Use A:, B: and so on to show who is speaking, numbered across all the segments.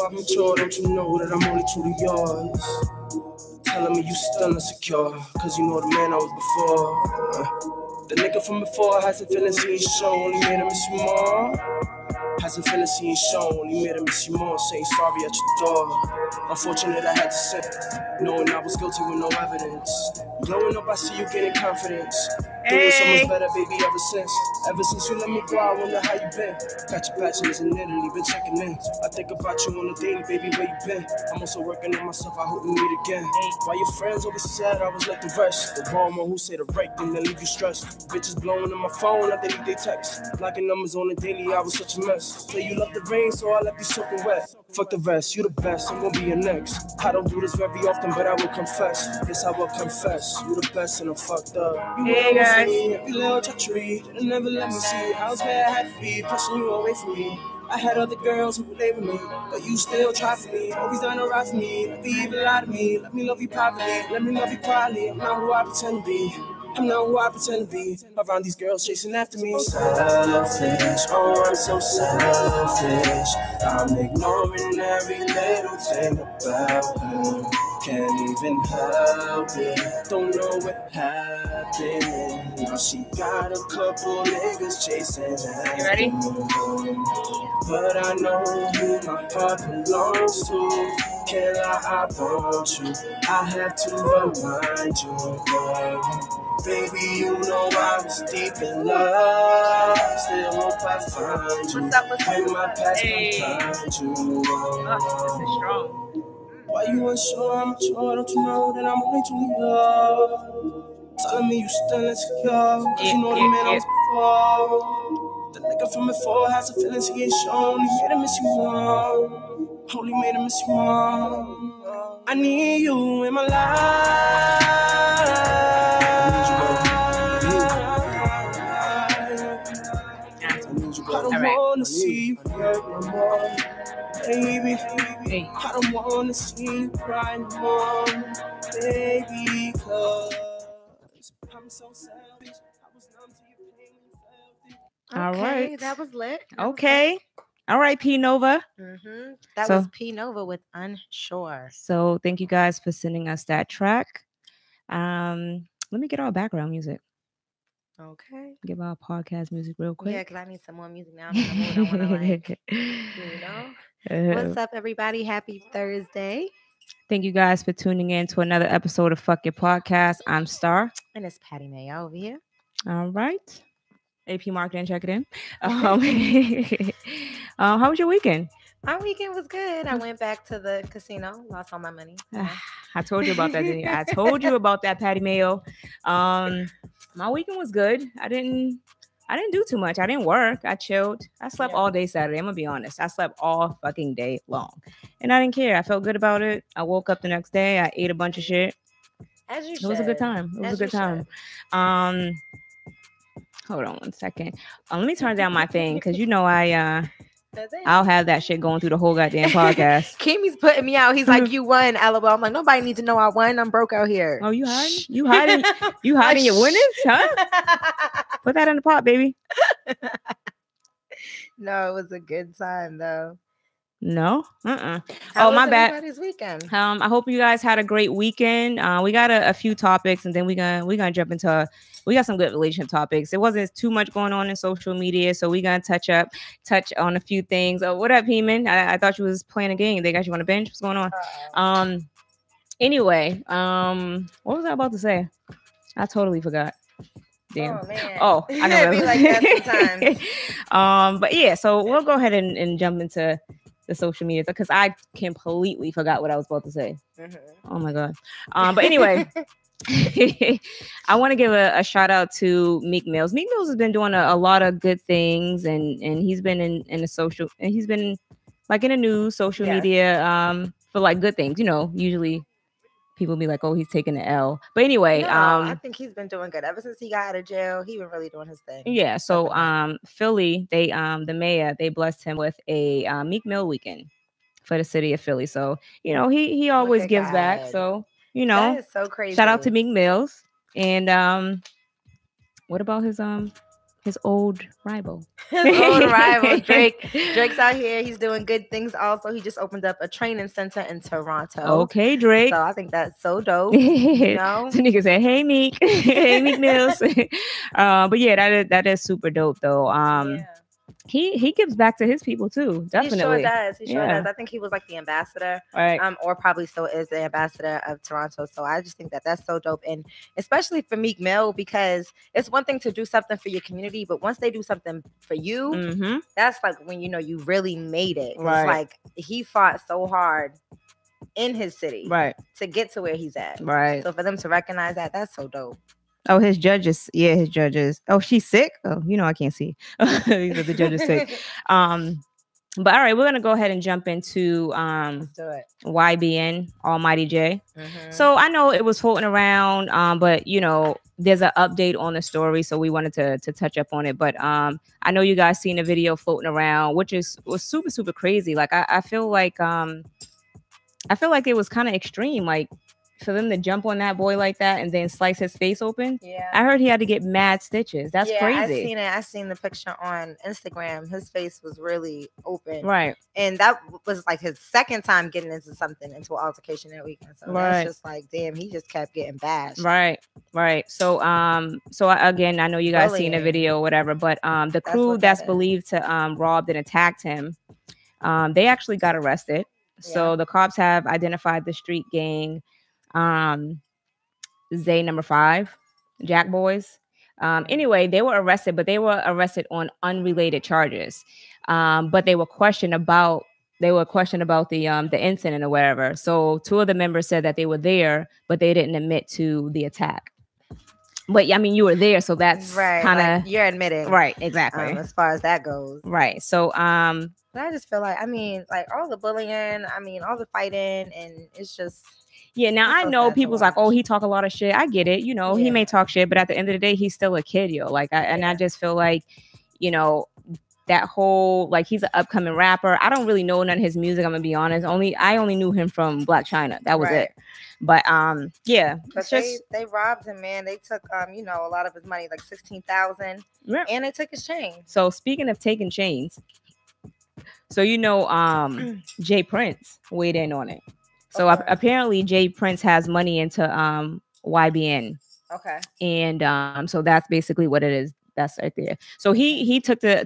A: I've matured, don't you know that I'm only truly yours? Telling me you still insecure, cause you know the man I was before. The nigga from before hasn't feelings he ain't shown, only made him miss you more. Hasn't feelings he ain't shown, only made him miss you more. Saying sorry at your door. Unfortunate I had to sit, knowing I was guilty with no evidence. Growing up I see you gaining confidence. Doing so much better, baby, ever since you let me go, I wonder how you been. Got your bachelor's in Italy, been checking in. I think about you on a daily, baby, where you been? I'm also working on myself, I hope we meet again. While your friends always said I was like the rest, the wrong one who say the right thing that leave you stressed. Bitches blowing on my phone, I delete they text. Blocking numbers on the daily, I was such a mess. Say you love the rain, so I left you soaking wet. Fuck the rest, you the best, I'm gonna be your next. I don't do this very often, but I will confess. Yes, I will confess, you the best and I'm fucked up.
B: Hey guys.
A: Every little treachery, they never let me see I was where I had to be, pushing you away from me. I had other girls who would lay with me, but you still try for me. Always done to ride for me, let the evil out of me. Let me love you privately, let me love you quietly. I'm not who I pretend to be. I'm not who I pretend to be. Around these girls chasing after me. Selfish, oh I'm so selfish. I'm ignoring every little thing about her. Can't even help it. Don't know what happened. Now she got a couple niggas chasing after.
B: You ready?
A: But I know who my heart belongs to. Can't lie, I want you. I have to remind you, girl. Baby, you know I was deep in love. Still hope I find you.
B: What's up?
A: When my past
B: Hey.
A: behind you.
B: Oh, this is strong.
A: Why you unsure? I'm sure, don't you know that I'm only too young? Telling me you still insecure, cause you know the man I was before. The nigga from before has the feelings he ain't shown. He made him miss you more. Only made him miss you more. I need you in my life. I don't wanna see you hurt no more, baby. I don't wanna see you cry no more, baby. Cause I'm so selfish. I was numb to your pain when you felt it.
C: All
B: Okay,
C: right.
B: that was lit.
C: Okay. All right, P Nova.
B: That
C: So-
B: was P Nova with Unsure.
C: So thank you guys for sending us that track. Let me get our background music.
B: Okay.
C: Give our podcast music real quick.
B: Yeah, because I need some more music now. I'm in the mood. I want to like, you know. What's up, everybody? Happy Thursday.
C: Thank you guys for tuning in to another episode of Fuck Your Podcast. I'm Star.
B: And it's Patty May over here.
C: All right. AP Marketing, check it in. How was your weekend?
B: My weekend was good. I went back to the casino, lost all my money.
C: I told you about that, didn't you? I told you about that, Patty Mayo. My weekend was good. I didn't do too much. I didn't work. I chilled. I slept all day Saturday. I'm gonna be honest. I slept all fucking day long, and I didn't care. I felt good about it. I woke up the next day. I ate a bunch of shit.
B: As you
C: It was a good time. It was a good time. Hold on one second. Let me turn down my thing because you know I'll have that shit going through the whole goddamn podcast.
B: Kimmy's putting me out. He's like, you won, LOL. I'm like, nobody needs to know I won. I'm broke out here.
C: Oh, you hiding? You hiding? You hiding your winnings, huh? Put that in the pot, baby.
B: No, it was a good time though.
C: No.
B: How
C: Oh,
B: was
C: my bad.
B: everybody's weekend?
C: I hope you guys had a great weekend. We got a few topics, and then we're gonna jump into. We got some good relationship topics. It wasn't too much going on in social media, so we're gonna touch on a few things. Oh, what up, Heeman? I thought you was playing a game. They got you on the bench. What's going on? Anyway, what was I about to say? I totally forgot. Damn.
B: Oh man.
C: Oh, I know.
B: It be like that sometimes.
C: But yeah, so we'll go ahead and jump into the social media because I completely forgot what I was about to say. Oh my god. But anyway, I want to give a shout out to Meek Mills. Meek Mills has been doing a lot of good things, and he's been in the social, and he's been like in the news, social media, for like good things. You know, usually people be like, "Oh, he's taking the L." But anyway,
B: No, I think he's been doing good ever since he got out of jail. He been really doing his thing.
C: Yeah. So, Philly, they the mayor, they blessed him with a Meek Mill weekend for the city of Philly. So, you know, he always gives back. So, you know,
B: that is so crazy.
C: Shout out to Meek Mills. And what about his his old rival.
B: His old rival, Drake. Drake's out here. He's doing good things also. He just opened up a training center in Toronto.
C: Okay, Drake.
B: So I think that's so dope. You know?
C: So nigga said, hey, Meek. Hey, Meek Mills. But yeah, that is super dope, though. He gives back to his people too. Definitely.
B: He sure does. He sure does. I think he was like the ambassador,
C: right?
B: Or probably still is the ambassador of Toronto. So I just think that that's so dope, and especially for Meek Mill, because it's one thing to do something for your community, but once they do something for you, that's like when you know you really made it. Right. It's like he fought so hard in his city,
C: right,
B: to get to where he's at,
C: right.
B: So for them to recognize that, that's so dope.
C: Oh, his judges. Yeah, his judges. Oh, she's sick? Oh, I can't see. These are the judges sick. But all right, we're going to go ahead and jump into YBN Almighty Jay. So I know it was floating around, but, there's an update on the story, so we wanted to touch up on it. But I know you guys seen a video floating around, which was super, super crazy. Like, I feel like it was kind of extreme. Like, for them to jump on that boy like that and then slice his face open. Yeah. I heard he had to get mad stitches. That's crazy.
B: I seen it. I seen the picture on Instagram. His face was really open.
C: Right.
B: And that was like his second time getting into an altercation that weekend. So that's just like, damn, he just kept getting bashed.
C: Right. Right. So again, I know you guys seen a video or whatever, but the crew that's believed to robbed and attacked him, they actually got arrested. So the cops have identified the street gang, Zay number 5, Jack Boys. Anyway, they were arrested, but they were arrested on unrelated charges. But they were questioned about the incident or whatever. So 2 of the members said that they were there, but they didn't admit to the attack. But I mean, you were there, so that's
B: right.
C: Kind of
B: like, you're admitting,
C: right? Exactly.
B: As far as that goes,
C: right. So
B: but I just feel like, I mean, like all the bullying, I mean, all the fighting, and it's just.
C: Yeah, now I know people's like, oh, he talk a lot of shit. I get it. He may talk shit, but at the end of the day, he's still a kid, yo. Like, I just feel like, that whole, like, he's an upcoming rapper. I don't really know none of his music, I'm gonna be honest. I only knew him from Black China. That was it. But yeah.
B: But they robbed him, man. They took a lot of his money, like $16,000. Yeah. And they took his chain.
C: So speaking of taking chains, so Jay Prince weighed in on it. So apparently Jay Prince has money into YBN. Okay. And so that's basically what it is. That's right there. So he took to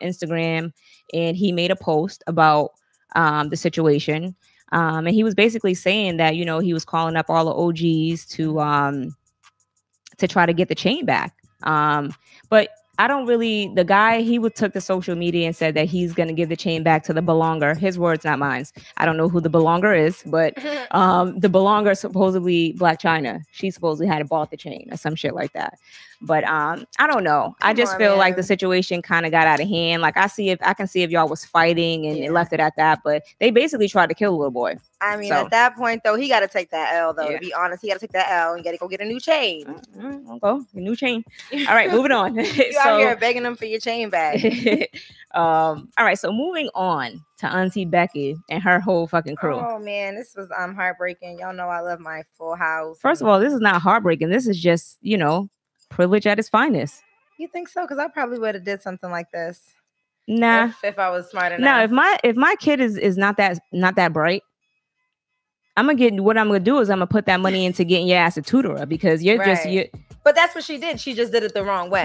C: Instagram and he made a post about the situation. And he was basically saying that, he was calling up all the OGs to try to get the chain back. But I don't really, the guy, he took to social media and said that he's going to give the chain back to the belonger. His words, not mine. I don't know who the belonger is, but the belonger supposedly Black China. She supposedly had bought the chain or some shit like that. But I don't know. I just feel like the situation kind of got out of hand. Like I can see if y'all was fighting and it left it at that, but they basically tried to kill the little boy.
B: I mean, at that point though, he got to take that L though. To be honest, he got to take that L and got to go get a new chain.
C: I'll go a new chain. All right, moving on.
B: You out here begging them for your chain back.
C: All right, so moving on to Auntie Becky and her whole fucking crew.
B: Oh man, this was heartbreaking. Y'all know I love my Full House.
C: First of all, this is not heartbreaking. This is just privilege at its finest.
B: You think so? Because I probably would have did something like this.
C: Nah.
B: If I was smart enough.
C: No, if my kid is not that bright, I'm gonna do is I'm gonna put that money into getting your ass a tutor because you're just.
B: But that's what she did. She just did it the wrong way.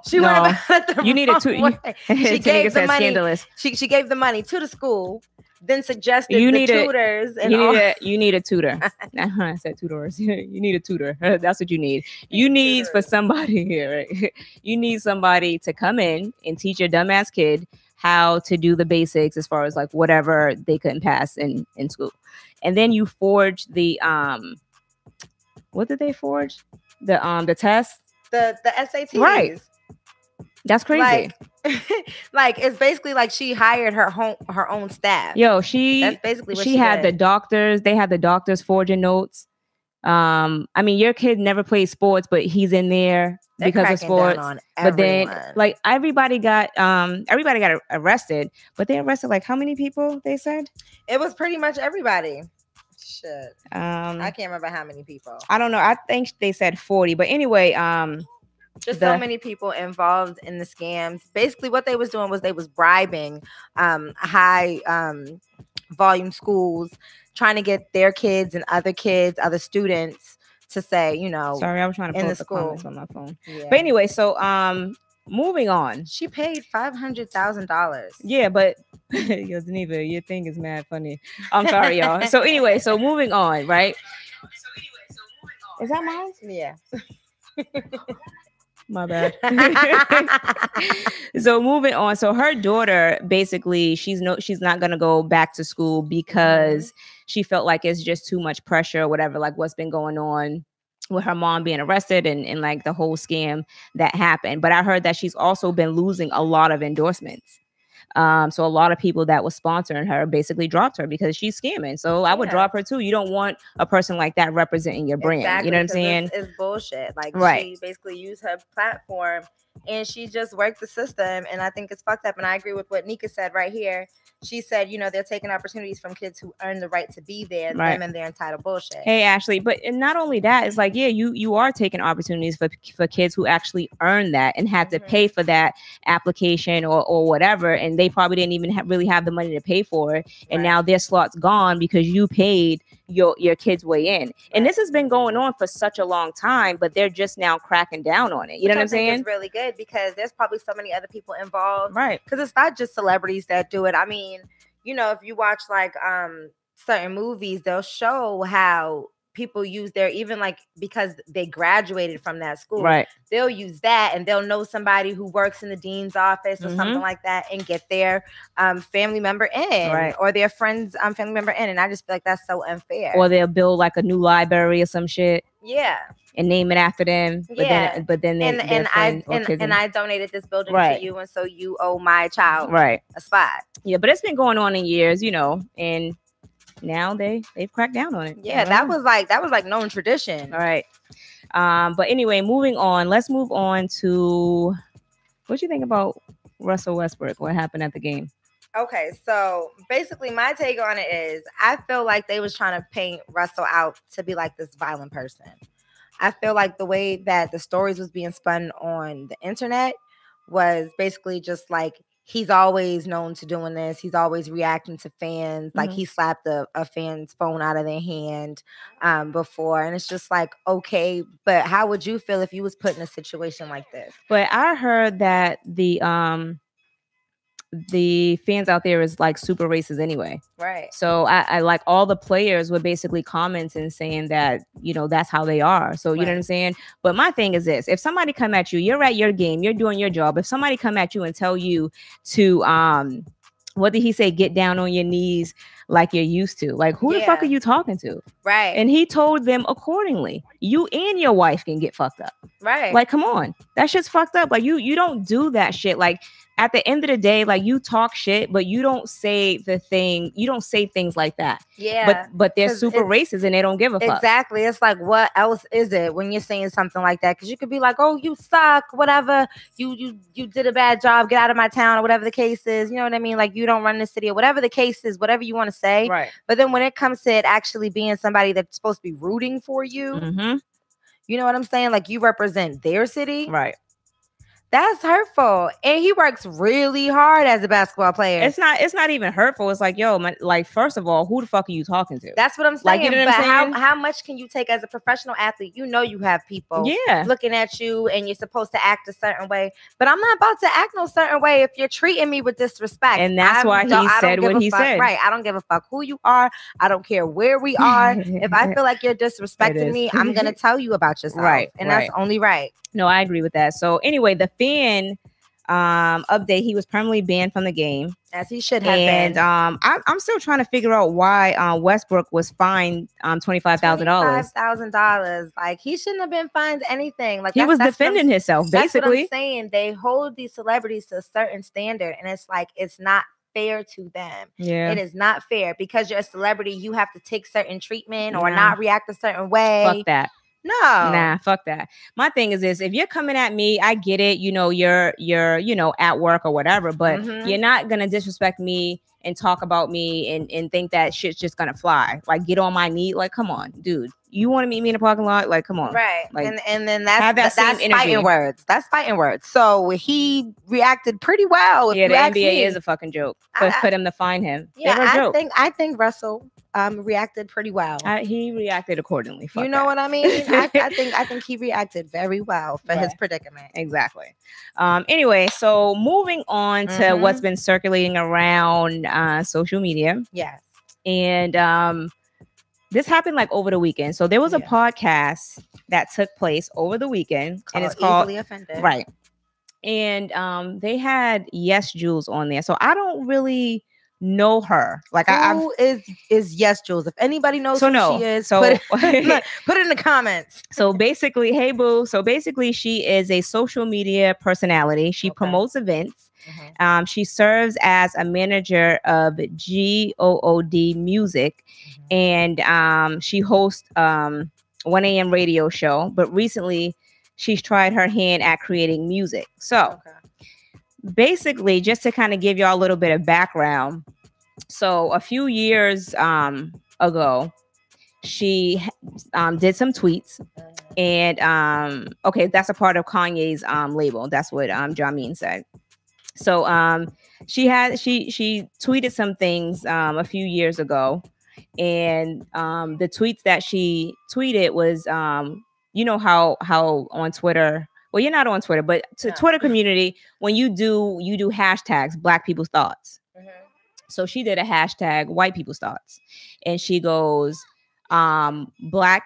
C: She
B: went about it the
C: you need
B: wrong
C: a tutor.
B: She gave the money.
C: Scandalous.
B: She gave the money to the school. Then suggested tutors.
C: You need a tutor. I said tutors. You need a tutor. That's what you need. You need for somebody here. Right? You need somebody to come in and teach your dumbass kid how to do the basics as far as like whatever they couldn't pass in school. And then you forge the what did they forge? The test?
B: The SATs.
C: Right. That's crazy.
B: Like it's basically like she hired her own staff.
C: Yo,
B: that's basically what she
C: had
B: did.
C: the doctors. They had the doctors forging notes. I mean, your kid never played sports, but he's in there because of sports. But then, like everybody got arrested. But they arrested like how many people? They said
B: it was pretty much everybody. Shit. I can't remember how many people.
C: I don't know. I think they said 40. But anyway,
B: Just so many people involved in the scams. Basically, what they was doing was they was bribing high volume schools, trying to get their kids and other students to say, you know.
C: Sorry, I was trying to pull up the comments on my phone. Yeah. But anyway, so moving on.
B: She paid $500,000.
C: Yeah, but yo, Geneva, your thing is mad funny. I'm sorry, y'all. So anyway, so moving on, right? Is that mine?
B: Yeah.
C: My bad. So moving on. So her daughter, basically, she's not gonna go back to school because she felt like it's just too much pressure or whatever, like what's been going on with her mom being arrested and like the whole scam that happened. But I heard that she's also been losing a lot of endorsements. So a lot of people that was sponsoring her basically dropped her because she's scamming. So I would drop her too. You don't want a person like that representing your brand. Exactly, you know what I'm saying?
B: It's bullshit. Like she basically used her platform and she just worked the system. And I think it's fucked up. And I agree with what Nika said right here. She said, you know, they're taking opportunities from kids who earn the right to be there, them and their entitled bullshit.
C: Hey, Ashley, but and not only that, it's like, yeah, you are taking opportunities for kids who actually earn that and had to pay for that application or whatever, and they probably didn't even really have the money to pay for it, and now their slot's gone because you paid your kid's way in. And this has been going on for such a long time, but they're just now cracking down on it. You know what I'm saying?
B: It's really good because there's probably so many other people involved.
C: Right.
B: Because it's not just celebrities that do it. I mean, you know, if you watch like certain movies, they'll show how people use their, even like because they graduated from that school, they'll use that and they'll know somebody who works in the dean's office or something like that and get their family member in or their friend's family member in. And I just feel like that's so unfair.
C: Or they'll build like a new library or some shit.
B: Yeah.
C: And name it after them. But then
B: I donated this building to you, and so you owe my child a spot.
C: Yeah, but it's been going on in years, you know, and now they've cracked down on it.
B: Yeah, that was like known tradition.
C: All right. But anyway, moving on. Let's move on to what you think about Russell Westbrook. What happened at the game?
B: Okay, so basically my take on it is I feel like they was trying to paint Russell out to be like this violent person. I feel like the way that the stories was being spun on the internet was basically just like he's always known to doing this. He's always reacting to fans. Like he slapped a fan's phone out of their hand before. And it's just like, okay, but how would you feel if you was put in a situation like this?
C: But I heard that the fans out there is like super racist anyway.
B: Right.
C: So I like all the players were basically commenting saying that, you know, that's how they are. So you know what I'm saying? But my thing is this, if somebody come at you, you're at your game, you're doing your job. If somebody come at you and tell you to, what did he say? Get down on your knees like you're used to. Like, who the fuck are you talking to?
B: Right.
C: And he told them accordingly. You and your wife can get fucked up.
B: Right.
C: Like, come on. That shit's fucked up. Like, you don't do that shit. Like, at the end of the day, like, you talk shit, but you don't say things like that.
B: Yeah.
C: But they're super racist and they don't give a fuck.
B: Exactly. It's like, what else is it when you're saying something like that? Because you could be like, oh, you suck, whatever. You did a bad job. Get out of my town or whatever the case is. You know what I mean? Like, you don't run the city or whatever the case is, whatever you want to say.
C: Right.
B: But then when it comes to it actually being somebody that's supposed to be rooting for you, you know what I'm saying? Like, you represent their city.
C: Right.
B: That's hurtful. And he works really hard as a basketball player.
C: It's not even hurtful. It's like, yo, man, like, first of all, who the fuck are you talking to?
B: That's what I'm saying.
C: Like, you know what I'm saying?
B: How much can you take as a professional athlete? You know you have people looking at you and you're supposed to act a certain way. But I'm not about to act no certain way if you're treating me with disrespect.
C: And that's why he said what he said.
B: Right. I don't give a fuck who you are. I don't care where we are. If I feel like you're disrespecting me, I'm going to tell you about yourself.
C: Right.
B: And that's only right.
C: No, I agree with that. So anyway, the fan update, he was permanently banned from the game,
B: as he should have been.
C: And I'm still trying to figure out why Westbrook was fined $25,000.
B: $25,000. Like, he shouldn't have been fined anything. Like,
C: he was defending himself, basically.
B: That's what I'm saying. They hold these celebrities to a certain standard, and it's like, it's not fair to them.
C: Yeah,
B: it is not fair because you're a celebrity. You have to take certain treatment or not react a certain way.
C: Fuck that.
B: No,
C: nah, fuck that. My thing is this: if you're coming at me, I get it. You know, you're you know, at work or whatever, but you're not gonna disrespect me and talk about me and think that shit's just gonna fly. Like, get on my knee. Like, come on, dude. you want to meet me in the parking lot? Like, come on.
B: Right.
C: Like,
B: and then that's fighting words. That's fighting words. So he reacted pretty well.
C: Yeah, the NBA is a fucking joke. For him to find him.
B: Yeah, I think Russell reacted pretty well.
C: He reacted accordingly.
B: Fuck you know what I mean? I think he reacted very well for his predicament.
C: Exactly. Anyway, so moving on to what's been circulating around social media.
B: Yes.
C: And this happened like over the weekend. So there was a podcast that took place over the weekend, and it's called
B: Easily Offended.
C: Right. And they had Yesjulz on there. So I don't really know her. Like,
B: who is Yesjulz? If anybody knows who she is, put it in the comments.
C: So basically, hey boo. So basically, she is a social media personality. She promotes events. She serves as a manager of GOOD Music, and she hosts 1 a.m. radio show. But recently, she's tried her hand at creating music. So basically, just to kind of give y'all a little bit of background. So a few years ago, she did some tweets, and okay, that's a part of Kanye's label. That's what Jamin said. So she tweeted some things a few years ago, and the tweets that she tweeted was you know how on Twitter, well, you're not on Twitter, but to Twitter community, when you do hashtags Black people's thoughts. So she did a hashtag white people's thoughts, and she goes, black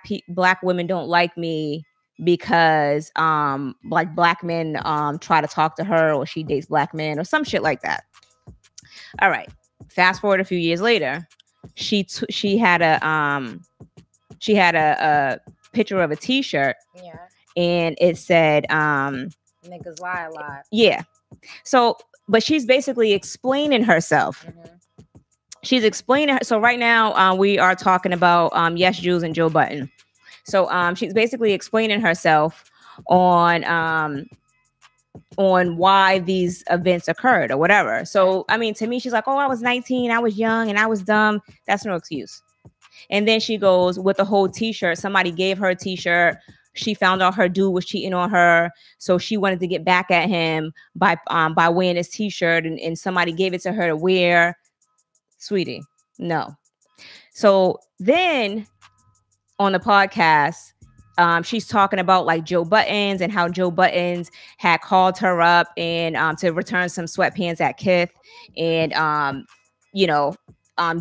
C: women don't like me because like black men try to talk to her, or she dates black men, or some shit like that. All right. Fast forward a few years later, she had a picture of a t-shirt, and it said
B: niggas lie a lot.
C: Yeah. So, but she's basically explaining herself. She's explaining her. So right now we are talking about Yesjulz and Joe Budden. So she's basically explaining herself on why these events occurred or whatever. So, I mean, to me, she's like, oh, I was 19, I was young, and I was dumb. That's no excuse. And then she goes with the whole t-shirt. Somebody gave her a t-shirt. She found out her dude was cheating on her. So she wanted to get back at him by wearing this t-shirt, and somebody gave it to her to wear. Sweetie, no. So then on the podcast, she's talking about like Joe Buttons and how Joe Buttons had called her up and to return some sweatpants at Kith, and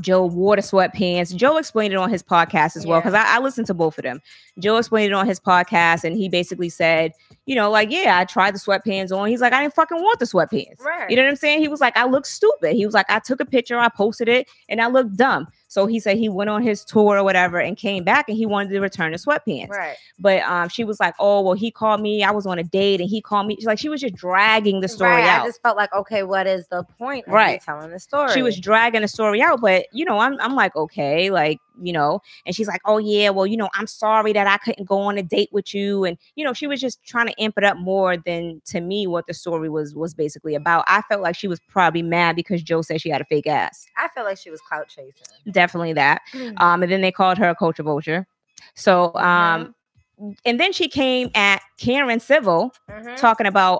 C: Joe wore the sweatpants. Joe explained it on his podcast as well, because I listened to both of them. Joe explained it on his podcast, and he basically said, I tried the sweatpants on. He's like, I didn't fucking want the sweatpants.
B: Right.
C: You know what I'm saying? He was like, I look stupid. He was like, I took a picture, I posted it, and I looked dumb. So he said he went on his tour or whatever and came back, and he wanted to return the sweatpants.
B: Right.
C: But she was like, oh, well, he called me. I was on a date and he called me. She's like, she was just dragging the story out.
B: I just felt like, okay, what is the point of you telling the story?
C: She was dragging the story out. But, I'm like, okay, and she's like, oh, yeah, well, I'm sorry that I couldn't go on a date with you. And, she was just trying to amp it up more than, to me, what the story was basically about. I felt like she was probably mad because Joe said she had a fake ass.
B: I feel like she was clout chasing.
C: Definitely that. And then they called her a culture vulture. So, and then she came at Karen Civil talking about,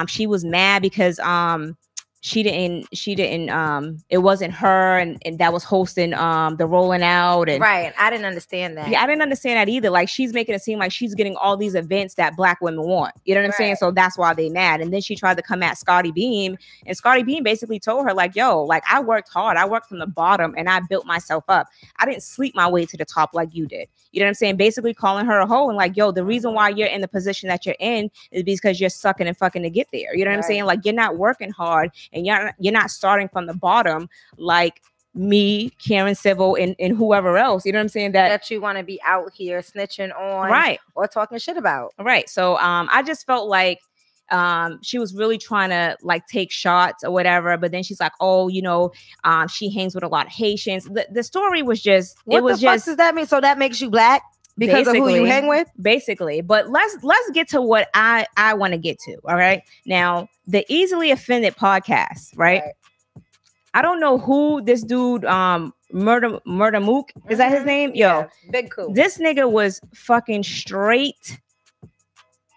C: she was mad because she didn't it wasn't her and that was hosting the Rolling Out. And
B: right. I didn't understand that.
C: Yeah, I didn't understand that either. Like, she's making it seem like she's getting all these events that Black women want. You know what I'm saying? So that's why they mad. And then she tried to come at Scotty Beam, and Scotty Beam basically told her, like, yo, like, I worked hard. I worked from the bottom and I built myself up. I didn't sleep my way to the top like you did. You know what I'm saying? Basically calling her a hoe and like, yo, the reason why you're in the position that you're in is because you're sucking and fucking to get there. You know what I'm saying? Like, you're not working hard, and you're not starting from the bottom like me, Karen Civil, and whoever else. You know what I'm saying?
B: That you want to be out here snitching on, or talking shit about.
C: Right. So I just felt like she was really trying to like take shots or whatever, but then she's like, oh, she hangs with a lot of Haitians. The story was just,
B: what the fuck does that mean? So that makes you Black because of who you hang with?
C: Basically. But let's get to what I want to get to. All right. Now, the Easily Offended podcast, right? I don't know who this dude, Murder Mook, is that his name?
B: Yeah,
C: Yo,
B: big cool.
C: This nigga was fucking straight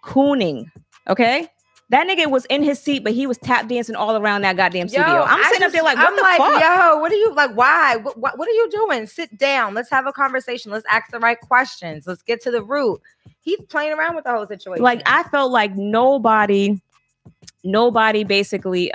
C: cooning. Okay. That nigga was in his seat, but he was tap dancing all around that goddamn studio. I'm sitting up there like, what the fuck?
B: Yo, what are you like? Why? What are you doing? Sit down. Let's have a conversation. Let's ask the right questions. Let's get to the root. He's playing around with the whole situation.
C: Like, I felt like nobody basically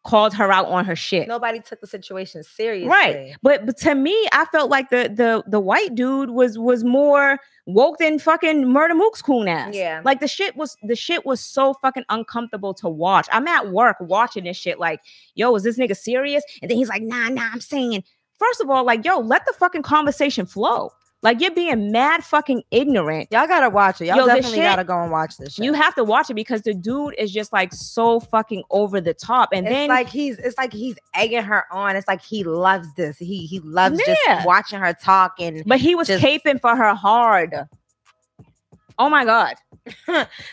C: called her out on her shit.
B: Nobody took the situation seriously.
C: Right. But to me, I felt like the white dude was more woke than fucking Murder Mook's coon ass.
B: Yeah.
C: Like the shit was so fucking uncomfortable to watch. I'm at work watching this shit like, yo, is this nigga serious? And then he's like, nah, I'm saying, first of all, like, yo, let the fucking conversation flow. Like, you're being mad fucking ignorant.
B: Y'all gotta watch it. Y'all definitely gotta go and watch this shit.
C: You have to watch it because the dude is just like so fucking over the top. And
B: it's like he's egging her on. It's like he loves this. He loves just watching her talk.
C: But he was caping for her hard. Oh my God.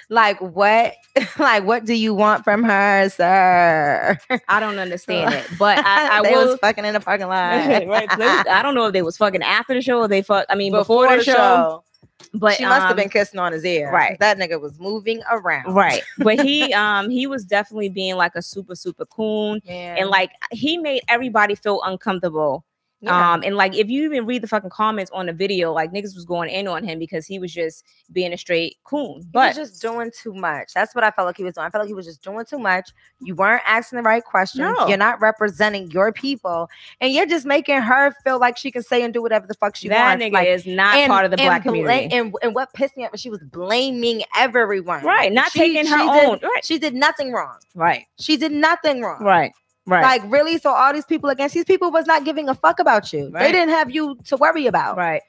B: Like what? Like what do you want from her, sir?
C: I don't understand it, but
B: they was fucking in the parking lot.
C: Right? I don't know if they was fucking after the show or they fuck. I mean, before the show. But
B: she must have been kissing on his ear,
C: right?
B: That nigga was moving around,
C: right? But he was definitely being like a super coon, and like he made everybody feel uncomfortable. Yeah. And like if you even read the fucking comments on the video, like niggas was going in on him because he was just being a straight coon. But
B: he was just doing too much. That's what I felt like he was doing. I felt like he was just doing too much. You weren't asking the right questions. No. You're not representing your people, and you're just making her feel like she can say and do whatever the fuck she wants.
C: That nigga is not part of the black community.
B: And what pissed me off was she was blaming everyone.
C: Right, not taking her own. Right.
B: She did nothing wrong.
C: Right.
B: She did nothing wrong.
C: Right. Right.
B: Like, really? So all these people against these people was not giving a fuck about you. Right. They didn't have you to worry about.
C: Right.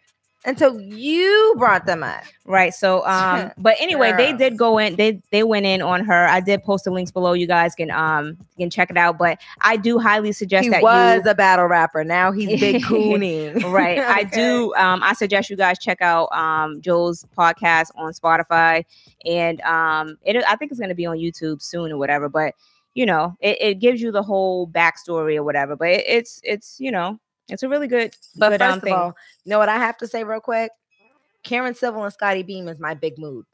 B: Until you brought them up.
C: Right. So, but anyway, they did go in. They went in on her. I did post the links below. You guys can check it out. But I do highly suggest
B: he was a battle rapper. Now he's big cooning.
C: Right. Okay. I do. I suggest you guys check out Joe's podcast on Spotify, and I think it's going to be on YouTube soon or whatever. But you know, it gives you the whole backstory or whatever, but it's you know, it's a really good.
B: But first of all, you know what I have to say real quick? Karen Civil and Scotty Beam is my big mood.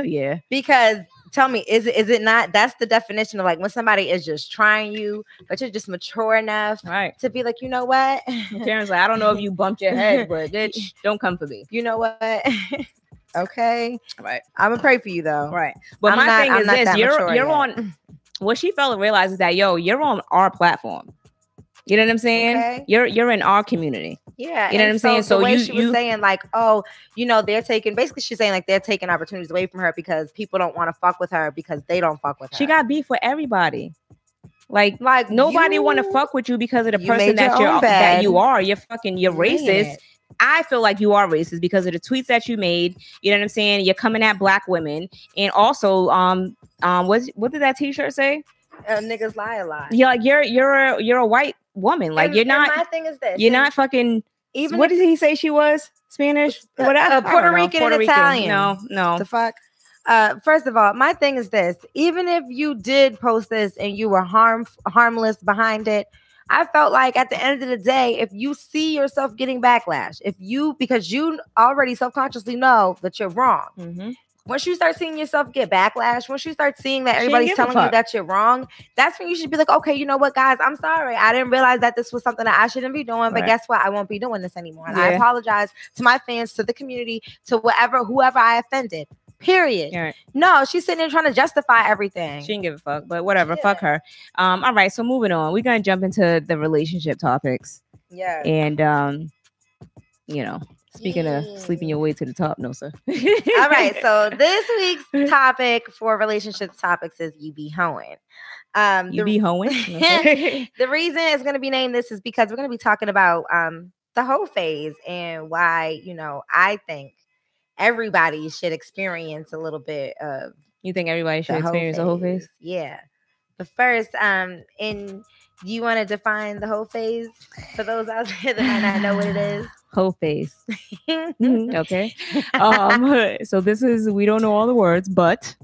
C: Yeah.
B: Because tell me, is it not? That's the definition of like when somebody is just trying you, but you're just mature enough to be like, you know what?
C: Karen's like, I don't know if you bumped your head, but bitch, don't come for me.
B: You know what? Okay.
C: Right.
B: I'm gonna pray for you though.
C: Right. But my thing is this: you're on. What she failed to realize is that, yo, you're on our platform. You know what I'm saying? Okay. You're in our community.
B: Yeah.
C: You know what I'm saying?
B: So she was saying like, oh, you know, basically she's saying like they're taking opportunities away from her because people don't want to fuck with her because they don't fuck with her.
C: She got beef with everybody. Like nobody want to fuck with you because of the person that you are. You're racist. I feel like you are racist because of the tweets that you made. You know what I'm saying? You're coming at black women, and also, what did that T-shirt say?
B: Niggas lie a lot.
C: Yeah, like you're a white woman. Like you're not.
B: My thing is this:
C: you're not fucking. Even what did he say she was? Spanish? Whatever.
B: Puerto Rican and Italian.
C: No.
B: The fuck. First of all, my thing is this: even if you did post this and you were harmless behind it. I felt like at the end of the day, if you see yourself getting backlash, because you already self-consciously know that you're wrong. Mm-hmm. Once you start seeing yourself get backlash, once you start seeing that everybody's telling you that you're wrong, that's when you should be like, okay, you know what, guys, I'm sorry. I didn't realize that this was something that I shouldn't be doing, but guess what? I won't be doing this anymore. And I apologize to my fans, to the community, to whoever I offended. Period. Right. No, she's sitting there trying to justify everything.
C: She didn't give a fuck, but whatever. Yeah. Fuck her. All right, so moving on. We're gonna jump into the relationship topics.
B: Yeah.
C: And you know, speaking of sleeping your way to the top, no sir.
B: All right, so this week's topic for relationship topics is you be hoeing.
C: You be hoeing? Okay.
B: The reason it's gonna be named this is because we're gonna be talking about the hoe phase and why, you know, I think everybody should experience a little bit of.
C: You think everybody should experience a hoe phase?
B: Yeah. But first, do you want to define the hoe phase for those out there that might not know what it is?
C: Hoe phase. Okay. So this is, we don't know all the words, but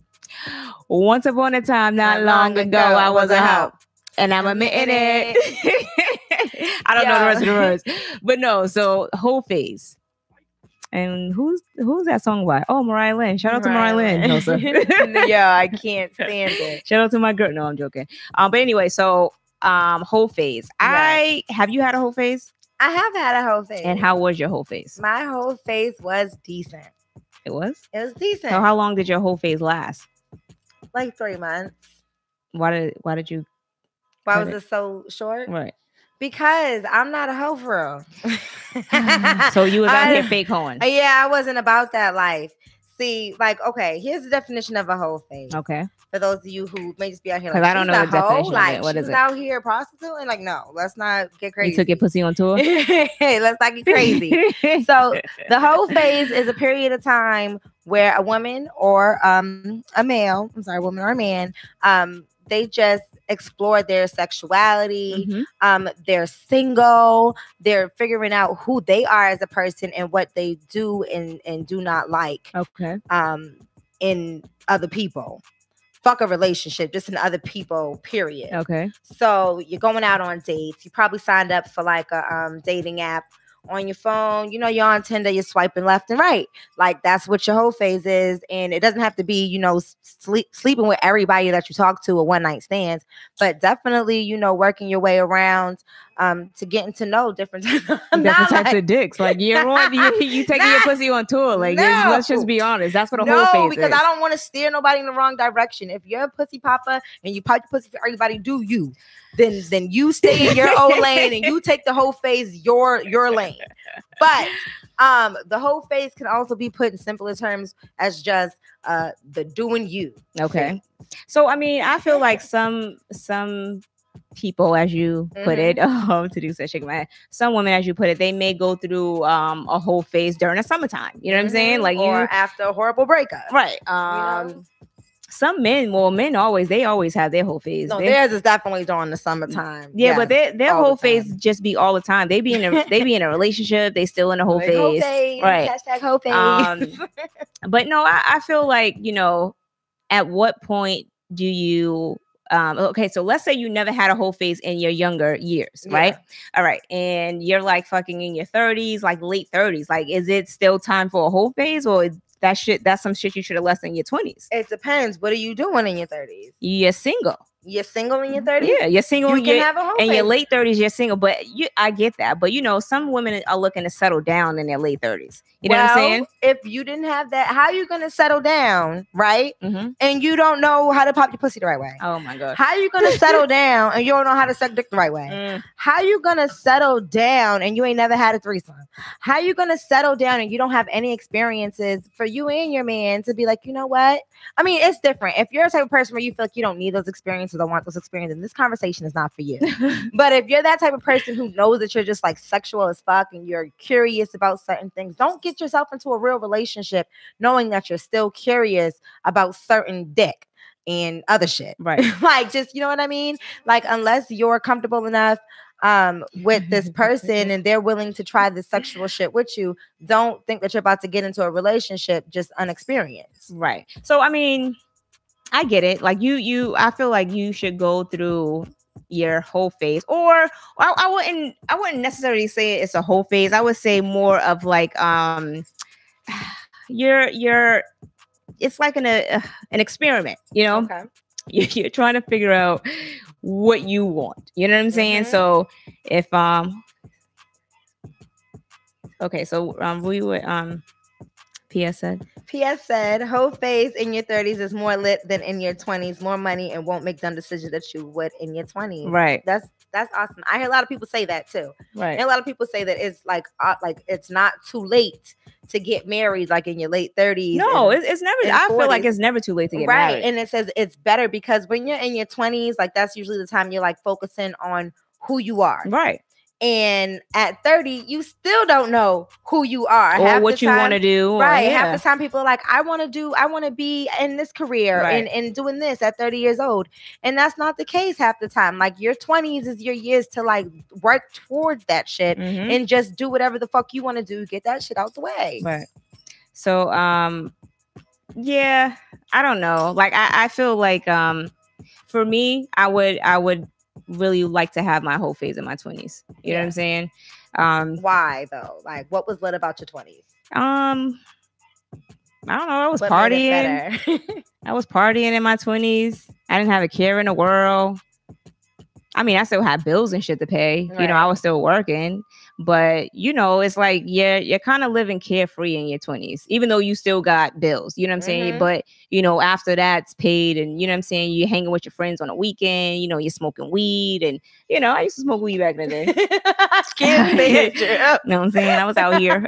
C: once upon a time, not long ago, I was a hoe. And I'm admitting it. I don't know the rest of the words. But no, so whole phase. And who's that song by? Oh, Mariah Lynn. Shout out to Mariah Lynn. No, sir.
B: Yeah, I can't stand it.
C: Shout out to my girl. No, I'm joking. But anyway, so whole phase.
B: Yes.
C: Have you had a whole phase?
B: I have had a whole phase.
C: And how was your whole phase?
B: My whole phase was decent.
C: It was?
B: It was decent.
C: So how long did your whole phase last?
B: Like 3 months.
C: Why did you?
B: Why was it so short?
C: Right.
B: Because I'm not a hoe for real.
C: So you was out here fake hoeing.
B: Yeah, I wasn't about that life. See, like, okay, here's the definition of a hoe phase.
C: Okay.
B: For those of you who may just be out here
C: like, I don't know the definition
B: like,
C: of it. What is it?
B: out here prostituting? Like, no, let's not get crazy.
C: You took your pussy on tour?
B: Hey, let's not get crazy. So the hoe phase is a period of time where a woman or a woman or a man, they just explore their sexuality. They're single. They're figuring out who they are as a person and what they do and do not like.
C: Okay.
B: In other people. Fuck a relationship, just in other people, period.
C: Okay.
B: So you're going out on dates. You probably signed up for like a dating app on your phone. You know, you're on Tinder, you're swiping left and right. Like, that's what your whole phase is. And it doesn't have to be, you know, sleeping with everybody that you talk to or one night stands, but definitely, you know, working your way around to getting to know different types
C: of dicks. Like, you're on, you taking your pussy on tour. Like, let's just be honest. That's what a whole phase is.
B: Because I don't want to steer nobody in the wrong direction. If you're a pussy popper and you pop your pussy for everybody, do you? Then you stay in your own lane and you take the whole phase your lane. But the whole phase can also be put in simpler terms as just the doing you.
C: Okay. So I mean, I feel like some people, as you put it, to do such shaking my head. Some women, as you put it, they may go through a whole phase during the summertime. You know what I'm saying? Like,
B: or after a horrible breakup.
C: Right.
B: You know?
C: Some men, men always have their whole phase.
B: No, theirs is definitely during the summertime.
C: Yeah, but their whole phase just be all the time. They be in a relationship. They still in a whole phase. Right.
B: Hashtag whole phase.
C: But no, I feel like, you know, at what point do you okay, so let's say you never had a whole phase in your younger years, right? All right. And you're like fucking in your 30s, like late 30s. Like, is it still time for a whole phase, or that's some shit you should have left in your 20s?
B: It depends. What are you doing in your 30s?
C: You're single.
B: You're single in your 30s?
C: Yeah, you're single.
B: You can have a whole phase.
C: In your late 30s, you're single. But I get that. But, you know, some women are looking to settle down in their late 30s. You know what I'm saying?
B: If you didn't have that, how are you going to settle down, right? And you don't know how to pop your pussy the right way.
C: Oh, my God.
B: How are you going to settle down and you don't know how to suck dick the right way? How are you going to settle down and you ain't never had a threesome? How are you going to settle down and you don't have any experiences for you and your man to be like, you know what? I mean, it's different. If you're a type of person where you feel like you don't need those experiences or want those experiences, then this conversation is not for you. But if you're that type of person who knows that you're just like sexual as fuck and you're curious about certain things, don't get yourself into a real relationship knowing that you're still curious about certain dick and other shit.
C: Right.
B: Like, just, you know what I mean? Like, unless you're comfortable enough with this person and they're willing to try the sexual shit with you, don't think that you're about to get into a relationship just unexperienced.
C: Right. So, I mean, I get it. Like, I feel like you should go through your whole phase, or I wouldn't necessarily say it's a whole phase. I would say more of like it's like an experiment, you know.
B: Okay.
C: You're trying to figure out what you want, you know what I'm saying? So if okay, so we were PS said
B: whole phase in your 30s is more lit than in your 20s, more money, and won't make dumb decisions that you would in your 20s.
C: Right.
B: That's awesome. I hear a lot of people say that too.
C: Right.
B: And a lot of people say that it's like it's not too late to get married, like in your late 30s.
C: No, it's never. I feel like it's never too late to get married.
B: Right. And it says it's better because when you're in your 20s, like that's usually the time you're like focusing on who you are.
C: Right.
B: And at 30, you still don't know who you are
C: or what you want to do.
B: Right. Half the time people are like, I want to be in this career and doing this at 30 years old. And that's not the case half the time. Like, your 20s is your years to like work towards that shit and just do whatever the fuck you want to do. Get that shit out the way.
C: Right. So, yeah, I don't know. Like, I feel like, for me, I would really like to have my whole phase in my 20s. You know what I'm saying?
B: Why though? Like, what was lit about your 20s?
C: I don't know. I was partying. I was partying in my 20s. I didn't have a care in the world. I mean, I still had bills and shit to pay. Right. You know, I was still working. But, you know, it's like you're kind of living carefree in your 20s, even though you still got bills. You know what I'm saying? But, you know, after that's paid and, you know what I'm saying, you're hanging with your friends on a weekend, you know, you're smoking weed. And, you know, I used to smoke weed back in the day.
B: I can't say it.
C: You know what I'm saying? I was out here.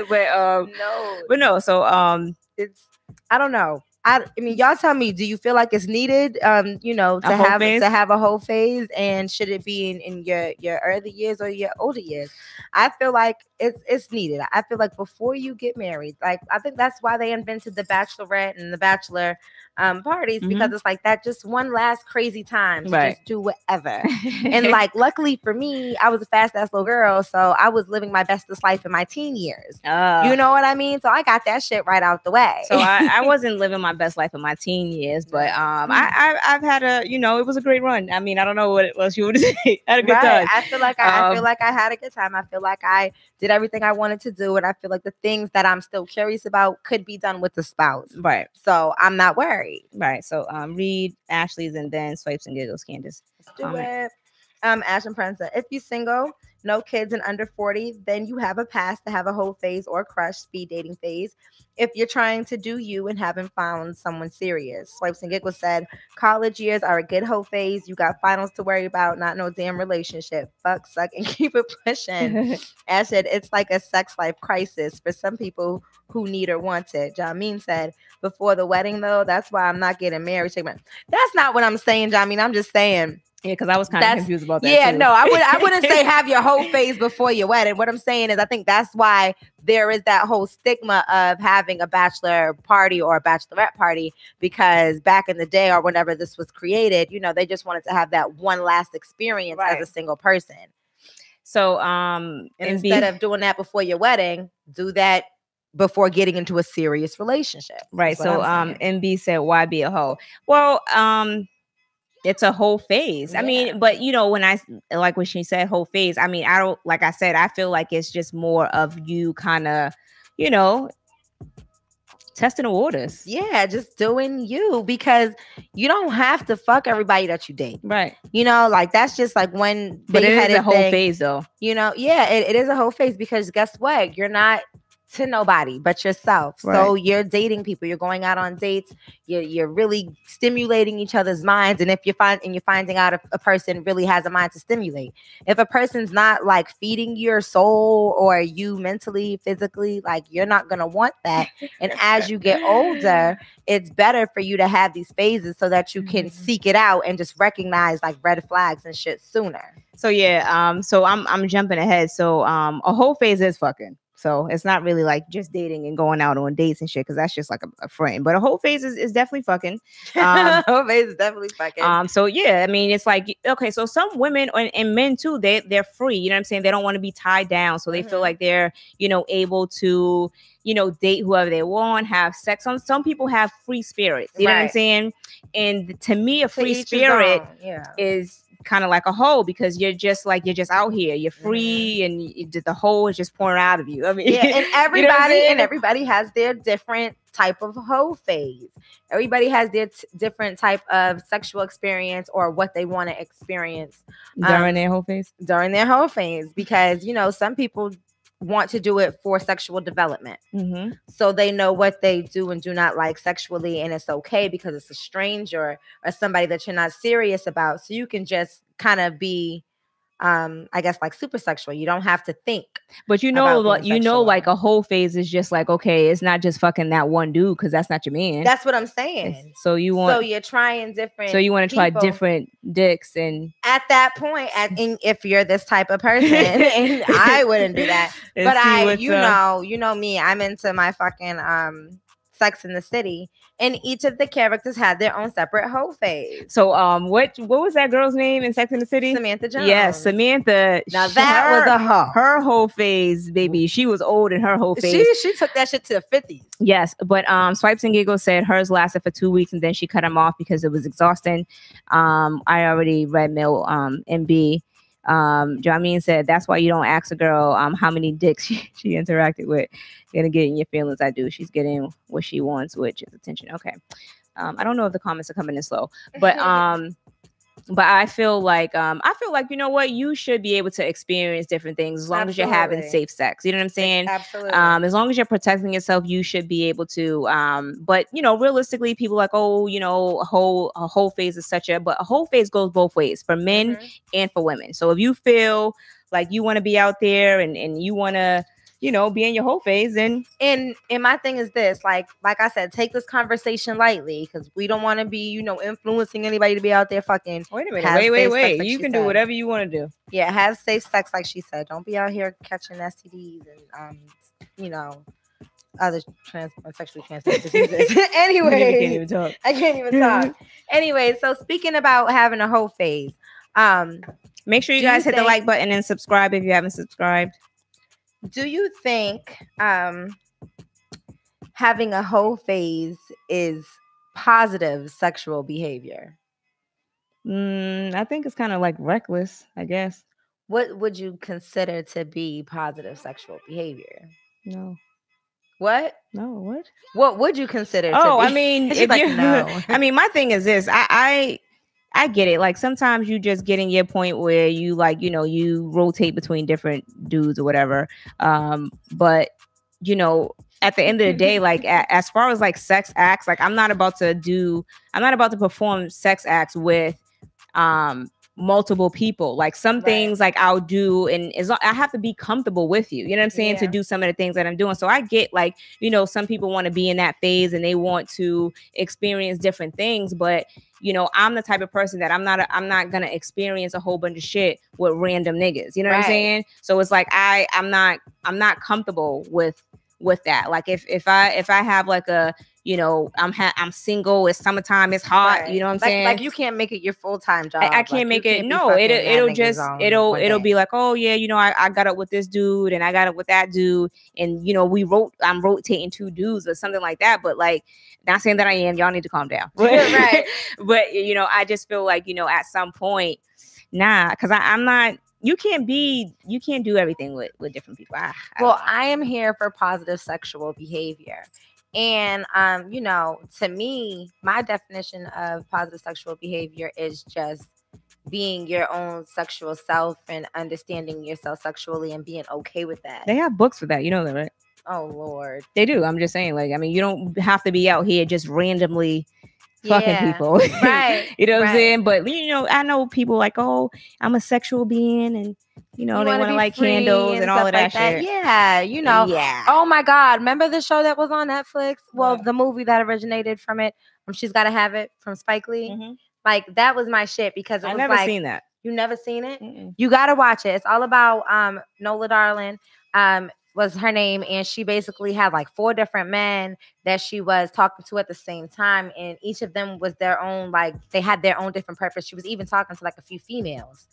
C: But no. So
B: it's, I don't know. I mean, y'all tell me, do you feel like it's needed, you know, to have a whole phase, and should it be in your early years or your older years? I feel like it's needed. I feel like before you get married, like, I think that's why they invented the bachelorette and the bachelor parties, because it's like that just one last crazy time to just do whatever. And like, luckily for me, I was a fast ass little girl, so I was living my bestest life in my teen years. You know what I mean? So I got that shit right out the way.
C: So I wasn't living my best life in my teen years, but I've had a, you know, it was a great run. I mean, I don't know what else you would say. I had a good time.
B: I feel like I had a good time. I feel like I did everything I wanted to do, and I feel like the things that I'm still curious about could be done with the spouse.
C: Right.
B: So I'm not worried.
C: Right. So read Ashley's and then Swipes and Giggles, Candace.
B: Let's do it. Ash and Prince, if you're single, no kids and under 40, then you have a pass to have a whole phase or crush speed dating phase. If you're trying to do you and haven't found someone serious. Swipes and Giggles said, college years are a good whole phase. You got finals to worry about, not no damn relationship. Fuck, suck, and keep it pushing. Ash said, it's like a sex life crisis for some people who need or want it. Jamin said, before the wedding, though, that's why I'm not getting married. That's not what I'm saying, Jamin. I'm just saying.
C: Yeah, because I was kind of confused about that.
B: Yeah,
C: too.
B: No, I wouldn't say have your whole phase before your wedding. What I'm saying is I think that's why there is that whole stigma of having a bachelor party or a bachelorette party, because back in the day or whenever this was created, you know, they just wanted to have that one last experience as a single person.
C: So
B: instead of doing that before your wedding, do that before getting into a serious relationship.
C: Right. So MB said, why be a hoe? Well, it's a whole phase. Yeah. I mean, but you know, when she said whole phase, I mean, I don't, like I said, I feel like it's just more of you kind of, you know, testing the waters.
B: Yeah, just doing you, because you don't have to fuck everybody that you date.
C: Right.
B: You know, like that's just like one.
C: But it is a whole phase though.
B: You know, yeah, it is a whole phase, because guess what? You're not to nobody but yourself. Right. So you're dating people, you're going out on dates, you're really stimulating each other's minds. And if you're finding out if a person really has a mind to stimulate, if a person's not like feeding your soul or you mentally, physically, like you're not gonna want that. And as you get older, it's better for you to have these phases so that you can seek it out and just recognize like red flags and shit sooner.
C: So yeah, so I'm jumping ahead. So a whole phase is fucking. So it's not really like just dating and going out on dates and shit, because that's just like a friend. But a whole phase is definitely fucking.
B: Whole phase is definitely fucking.
C: So yeah, I mean, it's like, okay, so some women and men too, they're free. You know what I'm saying? They don't want to be tied down, so they feel like they're, you know, able to, you know, date whoever they want, have sex. Some people have free spirits. You know what I'm saying? And to me, a free spirit is kind of like a hoe, because you're just out here, you're free, and the hoe is just pouring out of you. I mean,
B: and everybody has their different type of hoe phase. Everybody has their different type of sexual experience or what they want to experience
C: during their whole phase.
B: Because you know, some people want to do it for sexual development. So they know what they do and do not like sexually, and it's okay because it's a stranger or somebody that you're not serious about. So you can just kind of be I guess like super sexual. You don't have to think.
C: But you know, like a whole phase is just like, okay, it's not just fucking that one dude, because that's not your man.
B: That's what I'm saying.
C: So you're
B: trying different.
C: So you want to try different dicks, and
B: at that point, if you're this type of person, and I wouldn't do that. But you know me, I'm into my fucking Sex in the City, and each of the characters had their own separate hoe phase.
C: So what was that girl's name in Sex in the City?
B: Samantha Jones.
C: Yes, Samantha.
B: Now that was a hoe.
C: Her whole phase, baby. She was old in her whole phase.
B: She took that shit to the 50s.
C: Yes, but Swipes and Giggles said hers lasted for 2 weeks and then she cut him off because it was exhausting. I already read Mill MB. Jameen said that's why you don't ask a girl how many dicks she interacted with. You're gonna get in your feelings. I do. She's getting what she wants, which is attention. Okay. I don't know if the comments are coming in slow, but I feel like you know what, you should be able to experience different things as long as you're having safe sex. You know what I'm saying?
B: Absolutely.
C: As long as you're protecting yourself, you should be able to. But you know, realistically, people are like, oh, you know, a whole phase is but a whole phase goes both ways for men and for women. So if you feel like you want to be out there and you want to, you know, be in your whole phase, and
B: my thing is this, like I said, take this conversation lightly because we don't want to be, you know, influencing anybody to be out there fucking.
C: Wait a minute, wait. You can do whatever you want to do.
B: Yeah, have safe sex, like she said. Don't be out here catching STDs and you know, other sexually transmitted diseases. Anyway, I can't even talk. Anyway, so speaking about having a whole phase,
C: make sure you guys hit the like button and subscribe if you haven't subscribed.
B: Do you think having a hoe phase is positive sexual behavior?
C: I think it's kind of like reckless, I guess.
B: What would you consider to be positive sexual behavior?
C: No.
B: What?
C: No, what?
B: What would you consider
C: to be?
B: I
C: mean, if like, no. I mean, my thing is this. I get it. Like sometimes you just get in your point where you like, you know, you rotate between different dudes or whatever. But you know, at the end of the day, like as far as like sex acts, like I'm not about to perform sex acts with multiple people. Like some things like I'll do, and I have to be comfortable with you. You know what I'm saying? To do some of the things that I'm doing. So I get like, you know, some people want to be in that phase and they want to experience different things, but you know, I'm the type of person that I'm not gonna experience a whole bunch of shit with random niggas. You know what I'm saying? So it's like I'm not comfortable with that. Like if I have like a, you know, I'm single, it's summertime, it's hot, you know what I'm saying?
B: Like you can't make it your full-time job.
C: I can't make it. No, it'll be like, oh yeah, you know, I got up with this dude and I got up with that dude, and you know, I'm rotating 2 dudes or something like that. But like, not saying that I am. Y'all need to calm down.
B: Right.
C: But you know, I just feel like, you know, at some point, because I'm not. You can't do everything with different people.
B: I am here for positive sexual behavior. And, you know, to me, my definition of positive sexual behavior is just being your own sexual self and understanding yourself sexually and being okay with that.
C: They have books for that. You know that, right?
B: Oh, Lord.
C: They do. I'm just saying, like, I mean, you don't have to be out here just randomly fucking people.
B: Right.
C: You know what I'm saying? But, you know, I know people like, oh, I'm a sexual being and, you know, they want to light candles and all of that shit.
B: Yeah, you know. Yeah. Oh my God. Remember the show that was on Netflix? Well, the movie that originated from it, She's Gotta Have It from Spike Lee. Mm-hmm. Like that was my shit because it was
C: never seen that.
B: You never seen it?
C: Mm-mm.
B: You gotta watch it. It's all about Nola Darling. Was her name, and she basically had like 4 different men that she was talking to at the same time, and each of them was their own, like they had their own different purpose. She was even talking to like a few females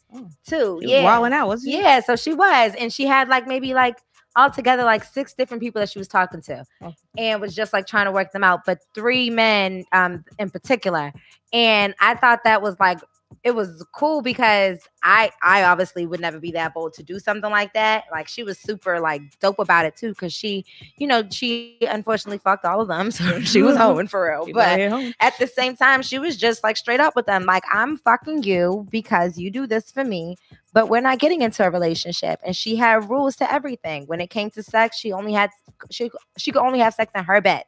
B: too. Yeah,
C: wilding out, wasn't she?
B: Yeah, so she was, and she had like maybe like altogether like 6 different people that she was talking to, and was just like trying to work them out. But 3 men in particular, and I thought that was like. It was cool because I obviously would never be that bold to do something like that. Like she was super like dope about it too, because she, you know, she unfortunately fucked all of them, so she was hoeing for real. But at the same time, she was just like straight up with them, like I'm fucking you because you do this for me, but we're not getting into a relationship. And she had rules to everything. When it came to sex, she could only have sex in her bed.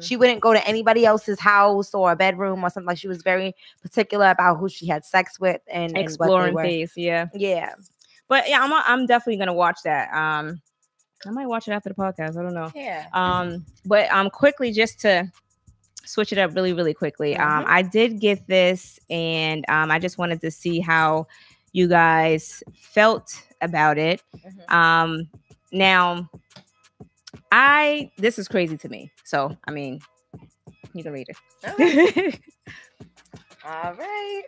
B: She wouldn't go to anybody else's house or a bedroom or something. Like she was very particular about who she had sex with and
C: exploring phase. Yeah. But yeah, I'm definitely gonna watch that. I might watch it after the podcast. I don't know.
B: Yeah.
C: But quickly, just to switch it up really, really quickly. I did get this, and I just wanted to see how you guys felt about it. Now. This is crazy to me. So, I mean, You can read it.
B: Okay. All right.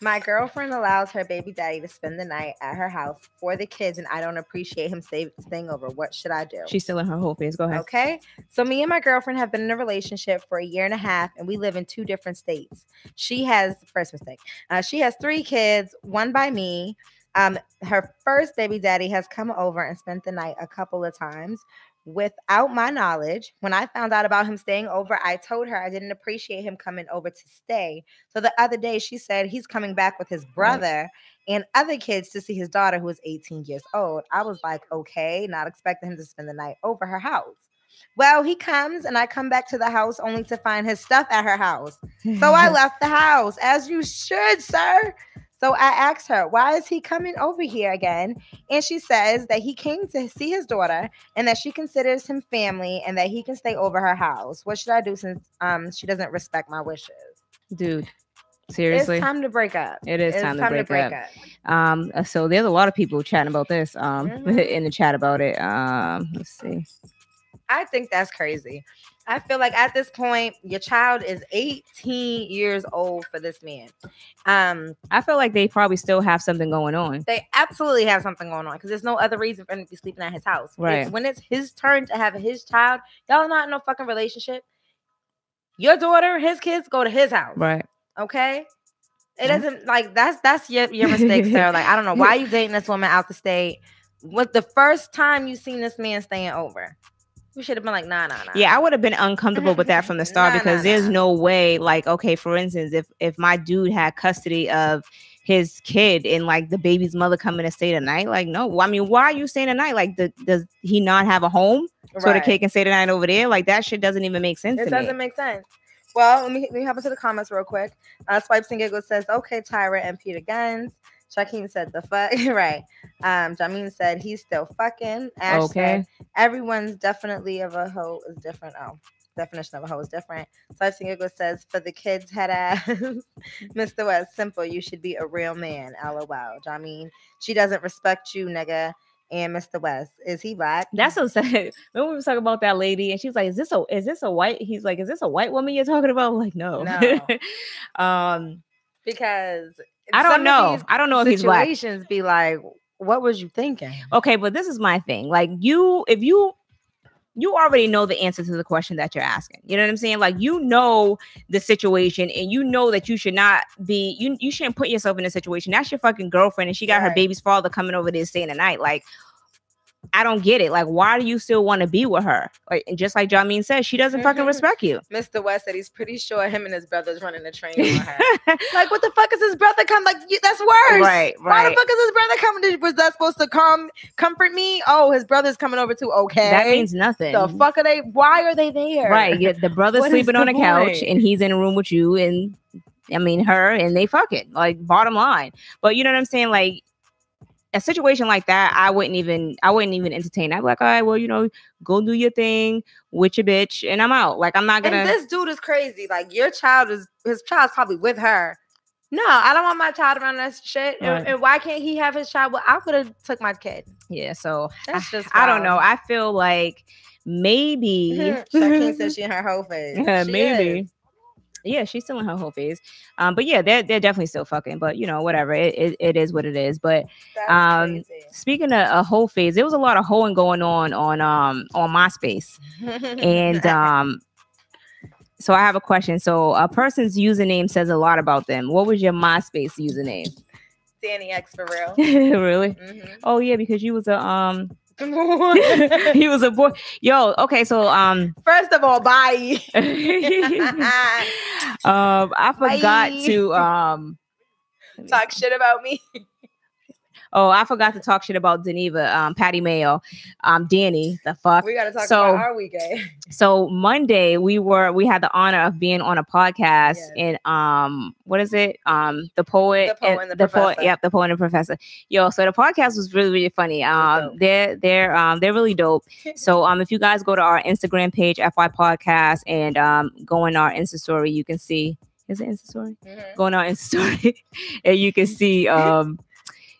B: My girlfriend allows her baby daddy to spend the night at her house for the kids, and I don't appreciate him staying over. What should I do?
C: She's still in her whole phase. Go ahead.
B: Okay. So me and my girlfriend have been in a relationship for 1.5 years, and we live in 2 different states. She has 3 kids, 1 by me. Her first baby daddy has come over and spent the night a couple of times without my knowledge. When I found out about him staying over, I told her I didn't appreciate him coming over to stay. So the other day she said he's coming back with his brother and other kids to see his daughter, who is 18 years old. I was like, okay, not expecting him to spend the night over her house. Well, he comes and I come back to the house only to find his stuff at her house. So I left the house, as you should, sir. So I asked her, why is he coming over here again? And she says that he came to see his daughter and that she considers him family and that he can stay over her house. What should I do since she doesn't respect my wishes?
C: Dude, seriously?
B: It's time to break up.
C: It's time to break up. So there's a lot of people chatting about this in the chat about it. Let's see.
B: I think that's crazy. I feel like at this point, your child is 18 years old for this man.
C: I feel like they probably still have something going on.
B: They absolutely have something going on because there's no other reason for him to be sleeping at his house.
C: Right.
B: When it's his turn to have his child, y'all are not in no fucking relationship. Your daughter, his kids go to his house.
C: Right.
B: Okay? It doesn't, like, that's your mistake, sir. Like, I don't know why you dating this woman out the state. What the first time you seen this man staying over? You should have been like, nah.
C: Yeah, I would have been uncomfortable with that from the start because there's no way, like, okay, for instance, if my dude had custody of his kid and like the baby's mother coming to stay the night, like, no. I mean, why are you staying the night? Like, does he not have a home so the kid can stay the night over there? Like, that shit doesn't even make sense to me. It doesn't
B: make sense. Well, let me hop into the comments real quick. Swipes and Giggles says, okay, Tyra and Peter Guns. Shaquem said the fuck. Right. Jamin said he's still fucking. Ash said everyone's definitely of a hoe is different. Oh, definition of a hoe is different. Swipes and Giggles says for the kids head ass. Mr. West, simple. You should be a real man. LOL. Jamin, she doesn't respect you, nigga. And Mr. West, is he black?
C: That's so sad. Remember we were talking about that lady, and she was like, "Is this a white?" He's like, "Is this a white woman you're talking about?" I'm like, no.
B: Because
C: I don't know. I don't know if he's black.
B: Situations be like, what was you thinking?
C: Okay, but this is my thing. Like, if you already know the answer to the question that you're asking. You know what I'm saying? Like, you know the situation, and you know that you should not be. You shouldn't put yourself in a situation. That's your fucking girlfriend, and she got her baby's father coming over there staying the night. Like, I don't get it. Like, why do you still want to be with her? Like, and just like Jamin said, she doesn't fucking respect you.
B: Mr. West said he's pretty sure him and his brother's running a train on her. Like, what the fuck is his brother come? Like, that's worse.
C: Right.
B: Why the fuck is his brother coming? Was that supposed to comfort me? Oh, his brother's coming over too. Okay.
C: That means nothing.
B: The fuck are they? Why are they there?
C: Right. Yeah, the brother's sleeping on a couch and he's in a room with you and her, and they fucking, like, bottom line. But you know what I'm saying? Like, a situation like that, I wouldn't even entertain. I'd be like, all right, well, go do your thing with your bitch, and I'm out. Like, I'm not gonna.
B: And this dude is crazy. Like, his child's probably with her. No, I don't want my child around that shit. Right. And why can't he have his child? Well, I could have took my kid.
C: Yeah, so
B: that's just
C: I don't know. I feel like maybe
B: Shaquem says she in her whole phase.
C: Yeah, maybe. Yeah, she's still in her whole phase. But yeah, they're definitely still fucking. But whatever. It is what it is. But speaking of a whole phase, there was a lot of hoeing going on MySpace. And so I have a question. So a person's username says a lot about them. What was your MySpace username?
B: Danny X for real.
C: Really? Mm-hmm. Oh yeah, because you was a he was a boy. Yo, okay, so
B: first of all, bye.
C: I forgot to
B: talk shit about me.
C: Oh, I forgot to talk shit about Geneva, Patty Mayo, Danny. The fuck.
B: We gotta talk about our weekend.
C: So Monday we had the honor of being on a podcast in what is it? The poet and the professor. Yep, the poet and the professor. Yo, so the podcast was really, really funny. They're really dope. So if you guys go to our Instagram page, FY Podcast, and go in our Insta story, you can see. Is it Insta story? Mm-hmm. Go in our Insta story, and you can see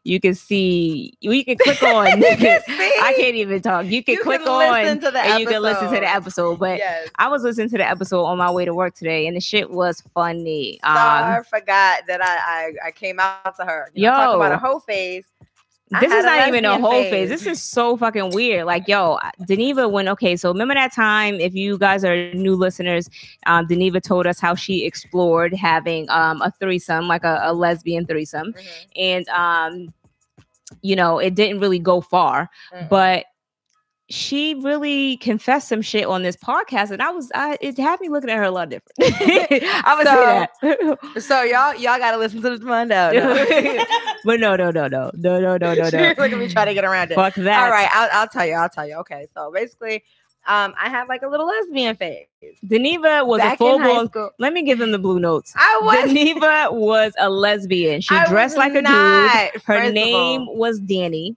C: you can see, you can click on. I can't even talk. You can click on and you can listen to the episode. But I was listening to the episode on my way to work today, and the shit was funny.
B: I forgot that I came out to her. Talking about a whole phase.
C: This is not even a whole phase. This is so fucking weird. Like, yo, Deneva so remember that time, if you guys are new listeners, Deneva told us how she explored having a threesome, like a lesbian threesome. And, it didn't really go far, but she really confessed some shit on this podcast, and it had me looking at her a lot different. I would say that.
B: So y'all gotta listen to this one now.
C: But no.
B: Look at me trying to get around it.
C: Fuck that.
B: All right, I'll tell you. Okay, so basically, I had like a little lesbian phase.
C: Deneva was a full-blown. Let me give them the blue notes. Deneva was a lesbian. She dressed like a dude. Her name was Danny.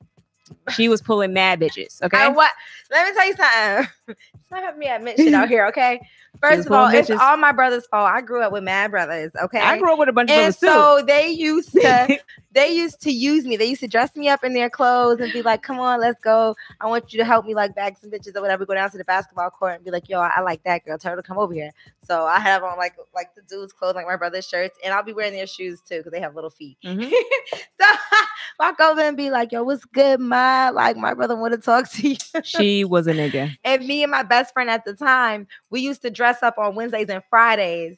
C: She was pulling mad bitches. Okay.
B: Let me tell you something. It's not having me admit shit out here. Okay. First of all, it's all my brother's fault. I grew up with mad brothers. Okay.
C: I grew up with a bunch of brothers too.
B: So they used to use me. They used to dress me up in their clothes and be like, "Come on, let's go. I want you to help me like bag some bitches or whatever. Go down to the basketball court and be like, yo, I like that girl. Tell her to come over here." So I have on like the dudes' clothes, like my brother's shirts, and I'll be wearing their shoes too because they have little feet. So walk over and be like, "Yo, what's good, ma? Like my brother want to talk to you."
C: She was a nigga.
B: And me and my best friend at the time, we used to dress up on Wednesdays and Fridays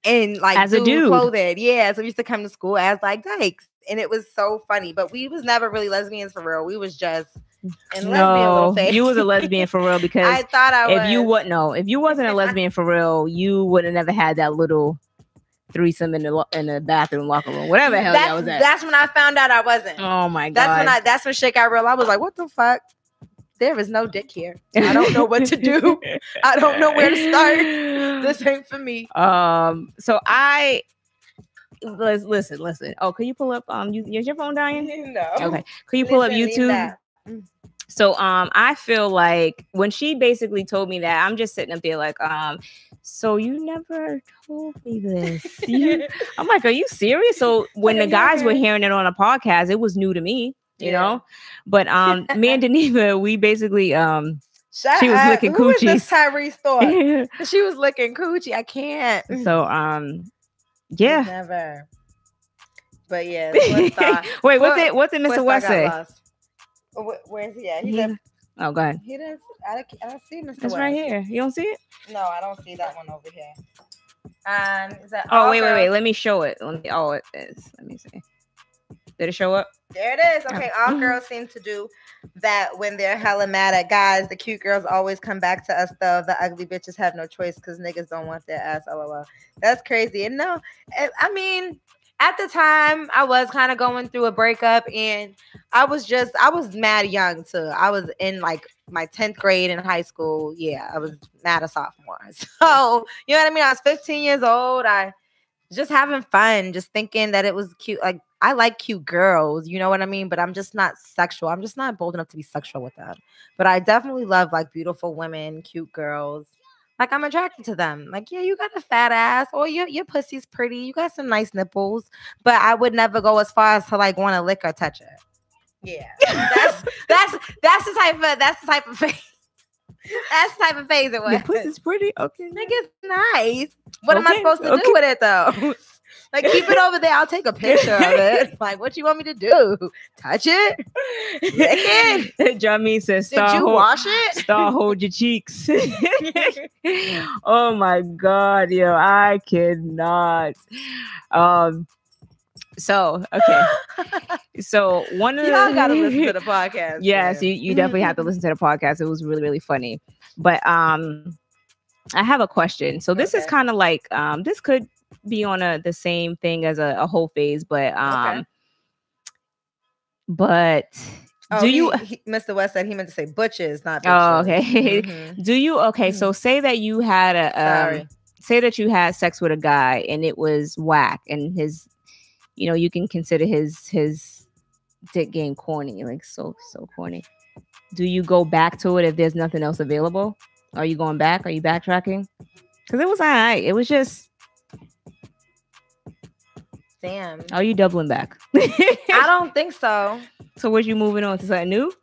B: in like
C: as a dude
B: clothing. Yeah, so we used to come to school as like dykes, and it was so funny. But we was never really lesbians for real. We was just in lesbian little phase.
C: You was a lesbian for real because
B: I thought I was.
C: If you wasn't a lesbian for real, you would have never had that little threesome in the bathroom locker room, whatever the hell that was at.
B: That's when I found out I wasn't.
C: Oh my god.
B: That's when shit got real. I was like, what the fuck? There is no dick here. I don't know what to do. I don't know where to start. This ain't for me.
C: So I listen. Oh, can you pull up is your phone dying?
B: No.
C: Okay. Can you pull up YouTube? So I feel like when she basically told me that, I'm just sitting up there like, so you never told me this. I'm like, are you serious? So when the guys were hearing it on a podcast, it was new to me. You know, but me and Deneva, we basically she was licking coochies.
B: Who is this Tyrese thought? She was licking coochie. I can't.
C: So yeah,
B: never. But yeah,
C: wait, what did Mr. West say?
B: Where's he at? He said,
C: oh, go ahead.
B: He does. I don't see Mr.
C: It's
B: West.
C: right here. You don't see it?
B: No, I don't see that one over here. Is that?
C: Oh, wait. Let me show it. Oh, it is. Let me see. Did it show up?
B: There it is. Okay, all girls seem to do that when they're hella mad at guys. The cute girls always come back to us, though. The ugly bitches have no choice because niggas don't want their ass. LOL. That's crazy. And no, I mean, at the time, I was kind of going through a breakup, and I was mad young too. I was in like my 10th grade in high school. Yeah, I was mad a sophomore. So, you know what I mean? I was 15 years old. I just having fun, just thinking that it was cute. Like, I like cute girls, you know what I mean? But I'm just not sexual. I'm just not bold enough to be sexual with them. But I definitely love like beautiful women, cute girls. Like, I'm attracted to them. Like, yeah, you got a fat ass, or your pussy's pretty. You got some nice nipples. But I would never go as far as to like want to lick or touch it. Yeah, that's the type of phase. That's the type of phase it was.
C: Your pussy's pretty. Okay,
B: nigga's nice. What am I supposed to do with it though? Like, keep it over there. I'll take a picture of it. Like, what you want me to do? Touch it? Lick it?
C: Jamie says,
B: did you wash it?
C: Star, hold your cheeks. Oh my God, yo, I cannot. So, okay. So one of
B: y'all gotta listen to the podcast.
C: Yes, you definitely have to listen to the podcast. It was really, really funny. But I have a question. So this is kind of like this could be on the same thing as a whole phase, but do you
B: Mr. West said he meant to say butches, not bitches.
C: Oh, okay. Do you so say that you had say that you had sex with a guy and it was whack, and his, you know, you can consider his dick game corny, like so corny. Do you go back to it if there's nothing else available? Are you going back? Are you backtracking? Because it was all right. It was just
B: Damn.
C: Are you doubling back?
B: I don't think so.
C: So was you moving on to something new?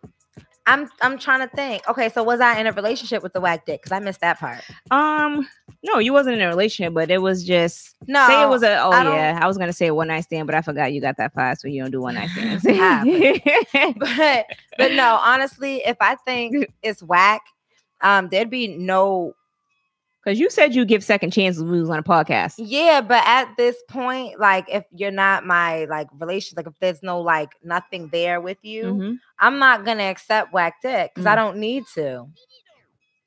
B: I'm trying to think. Okay, so was I in a relationship with the whack dick? Because I missed that part.
C: No, you wasn't in a relationship, but it was just
B: no.
C: Say it was a. Oh yeah, I was gonna say a one night stand, but I forgot you got that far, so you don't do one night stands.
B: but no, honestly, if I think it's whack, there'd be no.
C: Because you said you give second chances when we was on a podcast.
B: Yeah, but at this point, like if you're not my like relation, like if there's no like nothing there with you, I'm not gonna accept whack dick because I don't need to.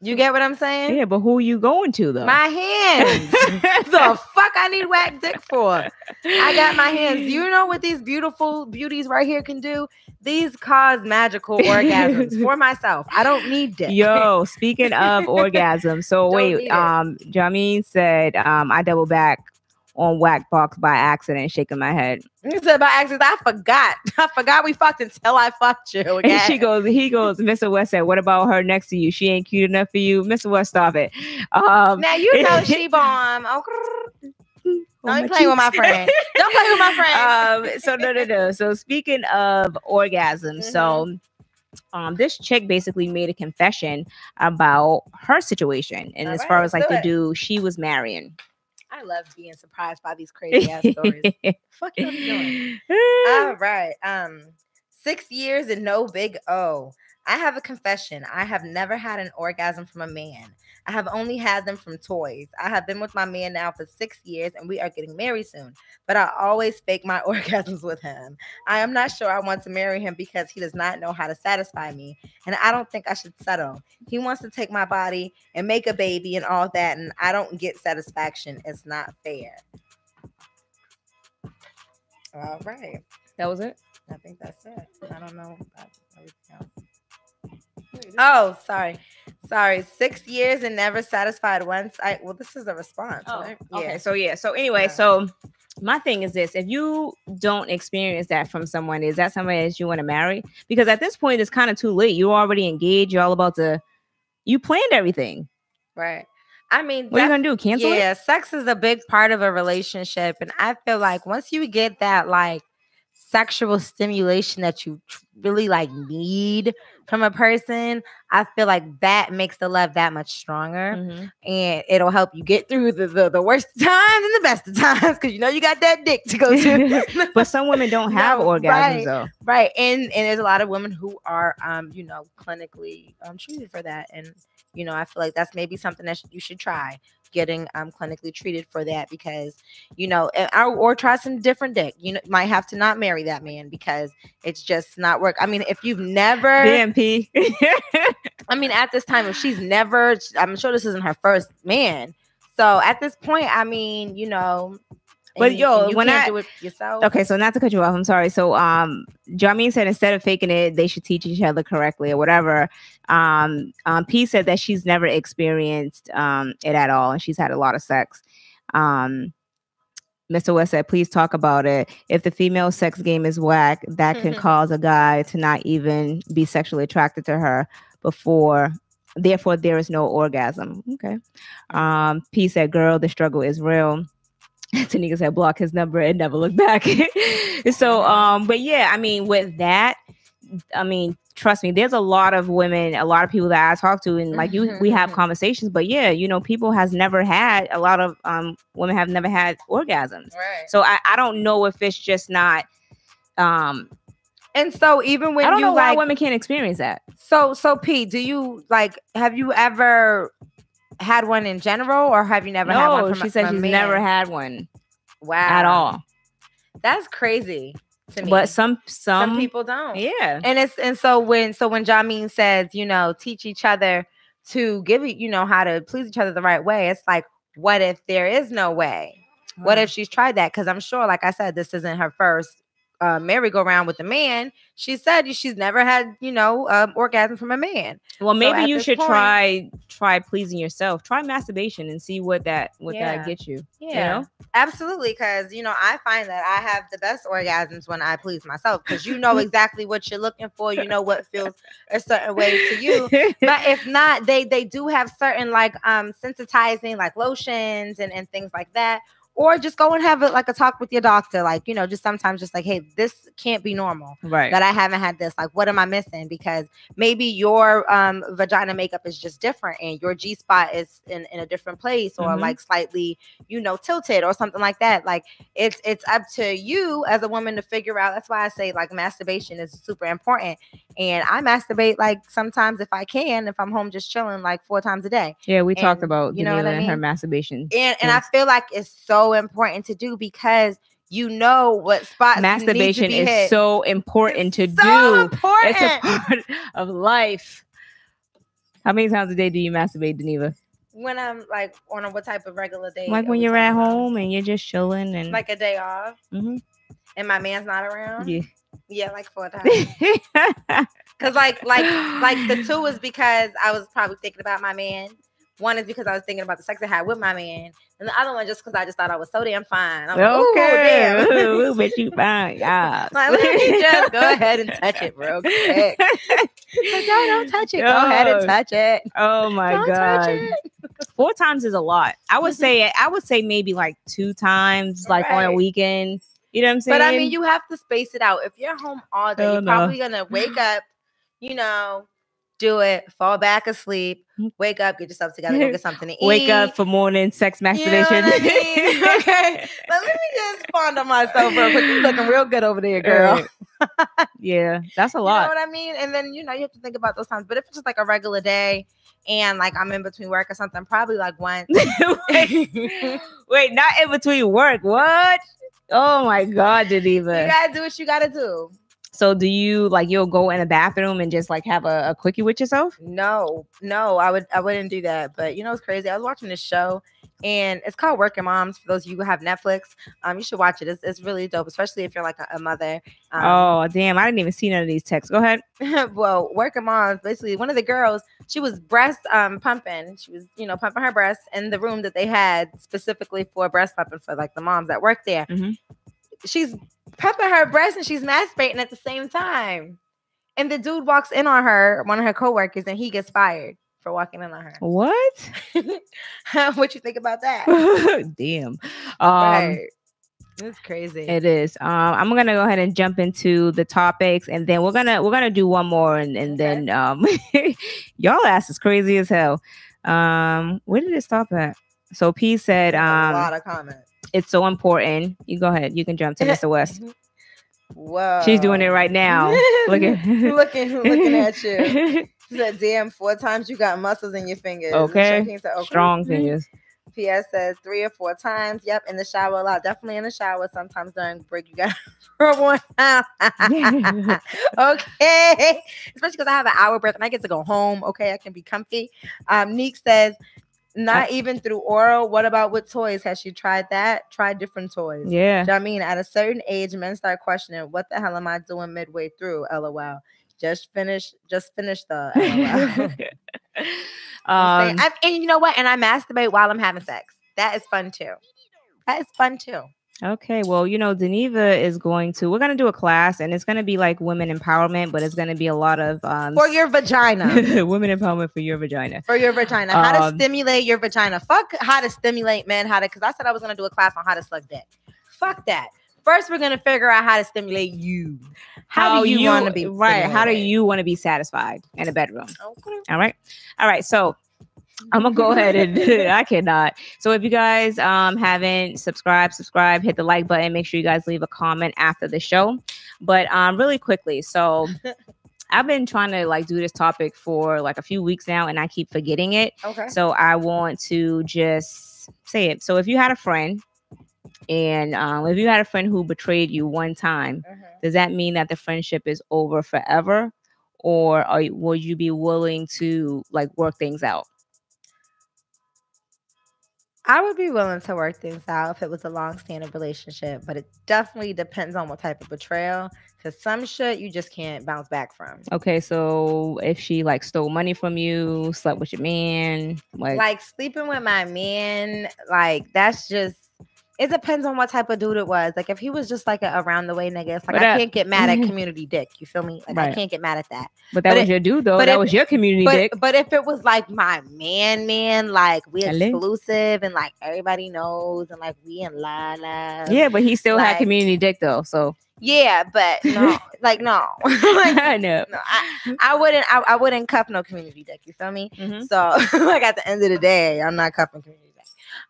B: You get what I'm saying?
C: Yeah, but who are you going to though?
B: My hands. The fuck I need whack dick for? I got my hands. Do you know what these beautiful beauties right here can do? These cause magical orgasms for myself. I don't need dick.
C: Yo, speaking of orgasms, so wait, Jameen said I double back on whack box by accident, shaking my head.
B: You said by accident. I forgot we fucked until I fucked you. Okay?
C: And he goes, Mr. West said, what about her next to you? She ain't cute enough for you. Mr. West, stop it.
B: Now you know she bomb. Okay. Don't play with my friend. Don't play with my friend.
C: So no. So speaking of orgasms, so this chick basically made a confession about her situation. And as far as like the dude she was marrying.
B: I love being surprised by these crazy ass stories. Fuck you doing? All right. 6 years and no big O. I have a confession. I have never had an orgasm from a man. I have only had them from toys. I have been with my man now for 6 years and we are getting married soon. But I always fake my orgasms with him. I am not sure I want to marry him because he does not know how to satisfy me. And I don't think I should settle. He wants to take my body and make a baby and all that. And I don't get satisfaction. It's not fair. All right.
C: That was it?
B: I think that's it. I don't know about everything else. Oh, sorry. 6 years and never satisfied once. This is a response, right?
C: Okay. So anyway, so my thing is this: if you don't experience that from someone, is that somebody that you want to marry? Because at this point, it's kind of too late. You're already engaged. You're all about to. You planned everything,
B: right? I mean,
C: what are you gonna do? Cancel it?
B: Yeah, sex is a big part of a relationship, and I feel like once you get that like sexual stimulation that you really like need from a person, I feel like that makes the love that much stronger, and it'll help you get through the worst times and the best of times because you know you got that dick to go to.
C: But some women don't have orgasms though,
B: right? And there's a lot of women who are clinically treated for that, and I feel like that's maybe something that you should try. Getting clinically treated for that because or try some different dick. You might have to not marry that man because it's just not work. I mean, if you've never
C: BMP,
B: I mean, at this time, if she's never, I'm sure this isn't her first man. So at this point, I mean,
C: but
B: you
C: when
B: can't do it yourself.
C: Okay, so not to cut you off, I'm sorry. So Jameen said instead of faking it, they should teach each other correctly or whatever. P said that she's never experienced it at all, and she's had a lot of sex. Mr. West said, please talk about it. If the female sex game is whack, that can cause a guy to not even be sexually attracted to her therefore there is no orgasm. Okay. P said, girl, the struggle is real. Tanika said, block his number and never look back. So, but yeah, I mean, with that, I mean, trust me, there's a lot of women, a lot of people that I talk to, and like we have conversations, but yeah, people has never had, a lot of women have never had orgasms.
B: Right.
C: So I don't know if it's just not,
B: and so even when
C: I don't know why women can't experience that.
B: So P, do you have you ever had one in general, or have you never had one from
C: she said she's never had one.
B: Wow.
C: At all.
B: That's crazy to me.
C: But some
B: people don't.
C: Yeah.
B: And so when Jameen says, teach each other to give how to please each other the right way, it's like, what if there is no way? Right. What if she's tried that? Because I'm sure, like I said, this isn't her first merry-go-round with a man. She said she's never had orgasm from a man.
C: Well, maybe you should try pleasing yourself. Try masturbation and see what that gets you.
B: Yeah, absolutely. Because I find that I have the best orgasms when I please myself, because exactly what you're looking for. What feels a certain way to you. But if not, they do have certain like sensitizing like lotions and things like that, or just go and have a talk with your doctor. Like, just sometimes just like, hey, this can't be normal.
C: Right.
B: That I haven't had this. Like, what am I missing? Because maybe your vagina makeup is just different and your G-spot is in a different place or like slightly, tilted or something like that. Like, it's up to you as a woman to figure out. That's why I say like masturbation is super important. And I masturbate like sometimes if I can, if I'm home just chilling like 4 times a day.
C: Yeah, we talked about
B: Geneva
C: and her masturbation.
B: And I feel like it's so important to do because what spots
C: masturbation
B: need to be
C: is
B: hit.
C: so important to
B: so
C: do.
B: Important.
C: It's a part of life. How many times a day do you masturbate, Geneva?
B: When I'm like on what type of regular day?
C: Like when you're at home and you're just chilling and
B: like a day off, and my man's not around. Yeah, like 4 times. Because like the 2 is because I was probably thinking about my man. 1 is because I was thinking about the sex I had with my man, and the other one just because I just thought I was so damn fine. I'm
C: okay, like, ooh, damn, bet you fine. Yeah,
B: like, let me just go ahead and touch it real quick. Like, no, don't touch it. Go ahead and touch it.
C: Oh my god, 4 times is a lot. I would say maybe like 2 times, like on a weekend. You know what I'm saying?
B: But I mean, you have to space it out. If you're home all day, you're probably gonna wake up, do it, fall back asleep, wake up, get yourself together, go get something to eat.
C: Wake up for morning sex masturbation.
B: You know what I mean? Okay. Let me just fond on myself real quick. You're looking real good over there, girl.
C: Yeah, that's a lot.
B: You know what I mean? And then, you have to think about those times. But if it's just like a regular day and like I'm in between work or something, probably like once.
C: Wait, not in between work. What? Oh my God, Geneva.
B: You gotta do what you gotta do.
C: So do you you'll go in a bathroom and just like have a quickie with yourself?
B: No, I wouldn't do that. But it's crazy. I was watching this show and it's called Working Moms. For those of you who have Netflix, you should watch it. It's really dope, especially if you're like a mother.
C: Oh damn, I didn't even see none of these texts. Go ahead.
B: Well, Working Moms, basically one of the girls, she was breast pumping. She was, pumping her breasts in the room that they had specifically for breast pumping for like the moms that work there. She's pumping her breast and she's masturbating at the same time. And the dude walks in on her, one of her coworkers, and he gets fired for walking in on her.
C: What?
B: What you think about that?
C: Damn.
B: Right. It's crazy.
C: It is. I'm gonna go ahead and jump into the topics, and then we're gonna do one more, and then y'all ass is crazy as hell. Where did it stop at? So P said
B: a lot of comments.
C: It's so important. You go ahead. You can jump to Mr. West.
B: Whoa.
C: She's doing it right now. looking
B: at you. She said, damn, 4 times you got muscles in your fingers.
C: Okay. Strong fingers.
B: PS says 3 or 4 times. Yep, in the shower a lot. Definitely in the shower. Sometimes during break you got for 1 time. Okay. Especially because I have an hour break and I get to go home. Okay, I can be comfy. Neek says, not even through oral. What about with toys? Has she tried that? Try different toys.
C: Yeah.
B: You know what I mean? At a certain age, men start questioning, what the hell am I doing midway through? LOL. Just finish the LOL. And you know what? And I masturbate while I'm having sex. That is fun too.
C: Okay, well, Geneva is we're going to do a class, and it's going to be like women empowerment, but it's going to be a lot of
B: for your vagina.
C: Women empowerment for your vagina.
B: For your vagina. How to stimulate your vagina. Fuck how to stimulate men, because I said I was going to do a class on how to suck dick. Fuck that. First, we're going to figure out how to stimulate you. How do you want to be
C: right? How do you want to be satisfied in a bedroom?
B: Okay.
C: All right. So I'm gonna go ahead and I cannot. So if you guys haven't subscribed, hit the like button. Make sure you guys leave a comment after the show. But really quickly, so I've been trying to do this topic for a few weeks now, and I keep forgetting it.
B: Okay.
C: So I want to just say it. So if you had a friend, and if you had a friend who betrayed you one time, does that mean that the friendship is over forever, or would you be willing to work things out?
B: I would be willing to work things out if it was a long-standing relationship, but it definitely depends on what type of betrayal, because some shit you just can't bounce back from.
C: Okay, so if she stole money from you, slept with your man,
B: sleeping with my man, that's just It depends on what type of dude it was. Like if he was just like a around the way nigga, it's like I can't get mad at community dick. You feel me? Like I can't get mad at that.
C: But that was your dude though. That was your community dick.
B: But if it was like my man, like we exclusive and like everybody knows and like we in love.
C: Yeah, but he still had community dick though. So
B: yeah, but no, like no. Like,
C: I know.
B: No, I wouldn't cuff no community dick. You feel me? So like at the end of the day, I'm not cuffing community dick.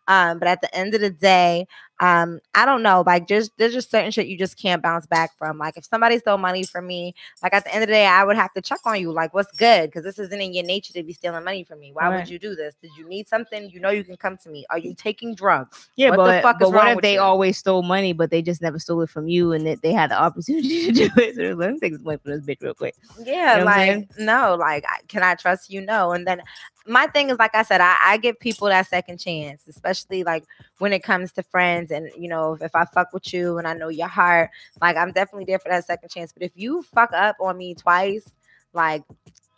B: But at the end of the day, I don't know, like there's just certain shit you just can't bounce back from. Like if somebody stole money from me, like at the end of the day, I would have to check on you. Like what's good? Because this isn't in your nature to be stealing money from me. Why would you do this? Did you need something? You know you can come to me. Are you taking drugs?
C: Yeah, what the fuck is wrong what if they always stole money, but they just never stole it from you and that they had the opportunity to do it? So let me take this money from this bitch real quick.
B: Yeah, you know like no, like can I trust you? No. And then my thing is, like I said, I give people that second chance, especially like when it comes to friends. And, you know, if I fuck with you and I know your heart, like I'm definitely there for that second chance. But if you fuck up on me twice, like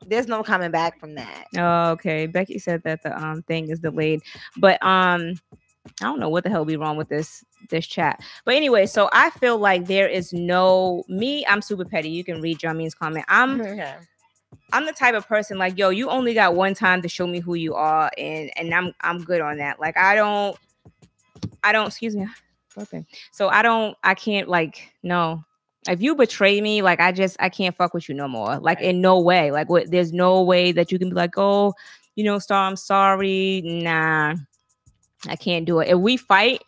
B: there's no coming back from that.
C: Oh, okay. Becky said that the thing is delayed. But I don't know what the hell be wrong with this chat. But anyway, so I feel like there is I'm super petty. You can read Jameen's comment. I'm the type of person like, yo, you only got one time to show me who you are, and I'm good on that. Like I don't excuse me. Okay. So I can't like no. If you betray me, like I can't fuck with you no more. Like in no way. Like there's no way that you can be like, oh, you know, Star, I'm sorry. Nah, I can't do it. If we fight,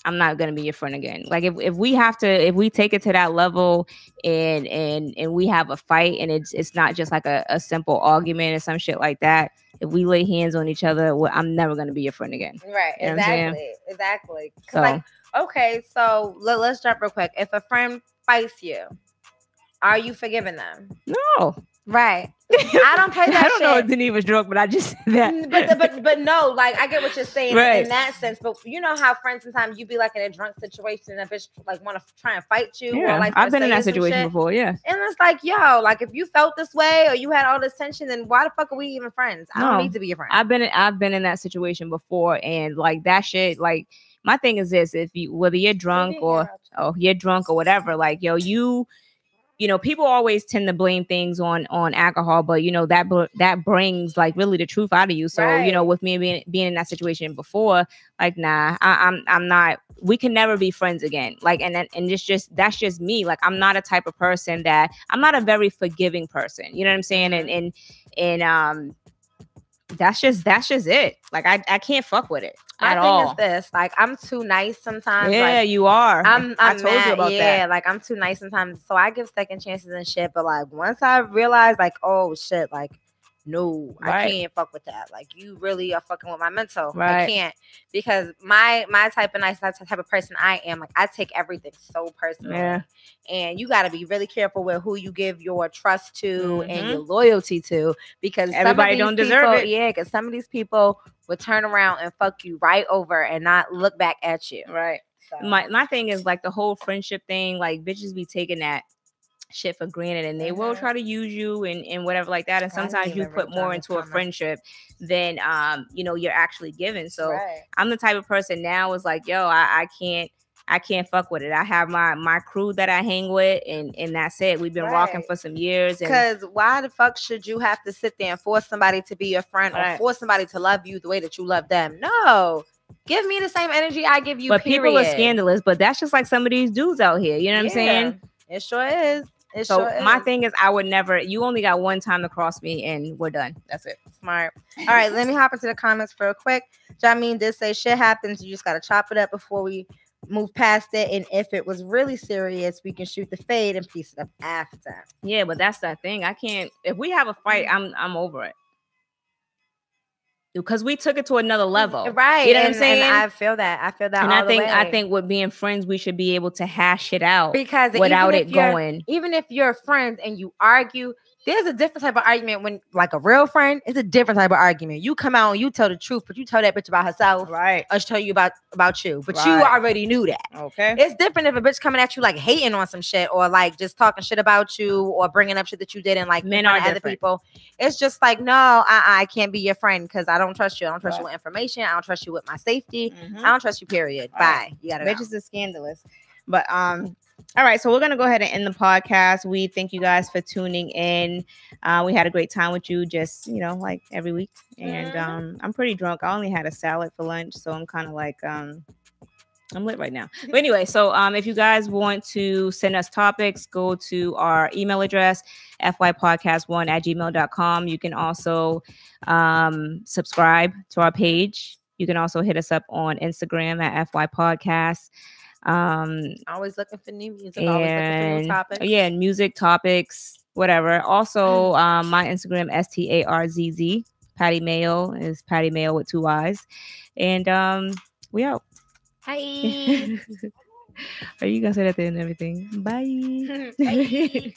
C: I'm not gonna be your friend again. Like if we take it to that level and we have a fight and it's not just like a simple argument or some shit like that. If we lay hands on each other, I'm never gonna be your friend again.
B: Right. You know exactly. So, like, okay, so let's jump real quick. If a friend fights you, are you forgiving them?
C: No.
B: Right. I don't play that shit.
C: I don't know if Geneva's drunk, but I just said that.
B: But no, like I get what you're saying in that sense. But you know how friends sometimes you be like in a drunk situation and a bitch like want to try and fight you.
C: Yeah,
B: or like
C: I've been in that situation before. Yeah.
B: And it's like, yo, like if you felt this way or you had all this tension, then why the fuck are we even friends? I don't need to be your friend.
C: I've been in that situation before, and like that shit, like my thing is this: whether you're drunk or you're drunk or whatever, like yo, you know, people always tend to blame things on alcohol, but you know that brings like really the truth out of you. So you know, with me being in that situation before, like nah, I'm not. We can never be friends again. Like and that's just me. Like I'm not a type of person that I'm not a very forgiving person. You know what I'm saying? And that's just it. Like I can't fuck with it.
B: My thing is this, like I'm too nice sometimes.
C: Yeah,
B: like,
C: you are.
B: I told
C: you about that.
B: Yeah, like I'm too nice sometimes. So I give second chances and shit. But like once I realize, like, oh shit, like no, I can't fuck with that. Like you really are fucking with my mental. I can't because my type of nice type of person I am. Like I take everything so personally. Yeah. And you got to be really careful with who you give your trust to and your loyalty to because
C: everybody don't deserve it.
B: Yeah, because some of these people would turn around and fuck you right over and not look back at you.
C: Right. So. My thing is like the whole friendship thing. Like bitches be taking that shit for granted and they will try to use you and whatever like that. And sometimes you put more into a friendship than you know you're actually giving. So I'm the type of person now is like, yo, I can't fuck with it. I have my crew that I hang with and that's it. We've been rocking for some years.
B: Because why the fuck should you have to sit there and force somebody to be your friend or force somebody to love you the way that you love them? No. Give me the same energy I give you,
C: but
B: period.
C: People are scandalous, but that's just like some of these dudes out here. You know what I'm saying?
B: It sure is.
C: My thing is I would never, you only got one time to cross me and we're done. That's it.
B: Smart. All right, let me hop into the comments real quick. Jameen did say shit happens. You just got to chop it up before we move past it. And if it was really serious, we can shoot the fade and piece it up after.
C: Yeah, but that's that thing. I can't, if we have a fight, I'm over it. Because we took it to another level.
B: Right.
C: You know what I'm saying?
B: And I feel that.
C: And I think with being friends, we should be able to hash it out.
B: Because
C: without it going.
B: Even if you're friends and you argue, There's a different type of argument when, like, a real friend, it's a different type of argument. You come out and you tell the truth, but you tell that bitch about herself.
C: Right.
B: Or she tell you about you. But you already knew that.
C: Okay.
B: It's different if a bitch coming at you, like, hating on some shit or, like, just talking shit about you or bringing up shit that you didn't, like,
C: men are
B: other people. It's just like, no, I can't be your friend because I don't trust you. I don't trust you with information. I don't trust you with my safety. I don't trust you, period. Bye. You gotta go.
C: Bitches are scandalous. But, all right, so we're going to go ahead and end the podcast. We thank you guys for tuning in. We had a great time with you just, like every week. And I'm pretty drunk. I only had a salad for lunch, so I'm kind of like, I'm lit right now. But anyway, so if you guys want to send us topics, go to our email address, fypodcast1@gmail.com. You can also subscribe to our page. You can also hit us up on Instagram at fypodcast.
B: Always looking for new music, always looking for new topics.
C: Yeah, music topics, whatever. Also, my Instagram, STARZZ. Patty Mayo is Patty Mayo with 2 Y's. And we out.
B: Hi.
C: Are you gonna say that at the end of everything? Bye.
B: Bye.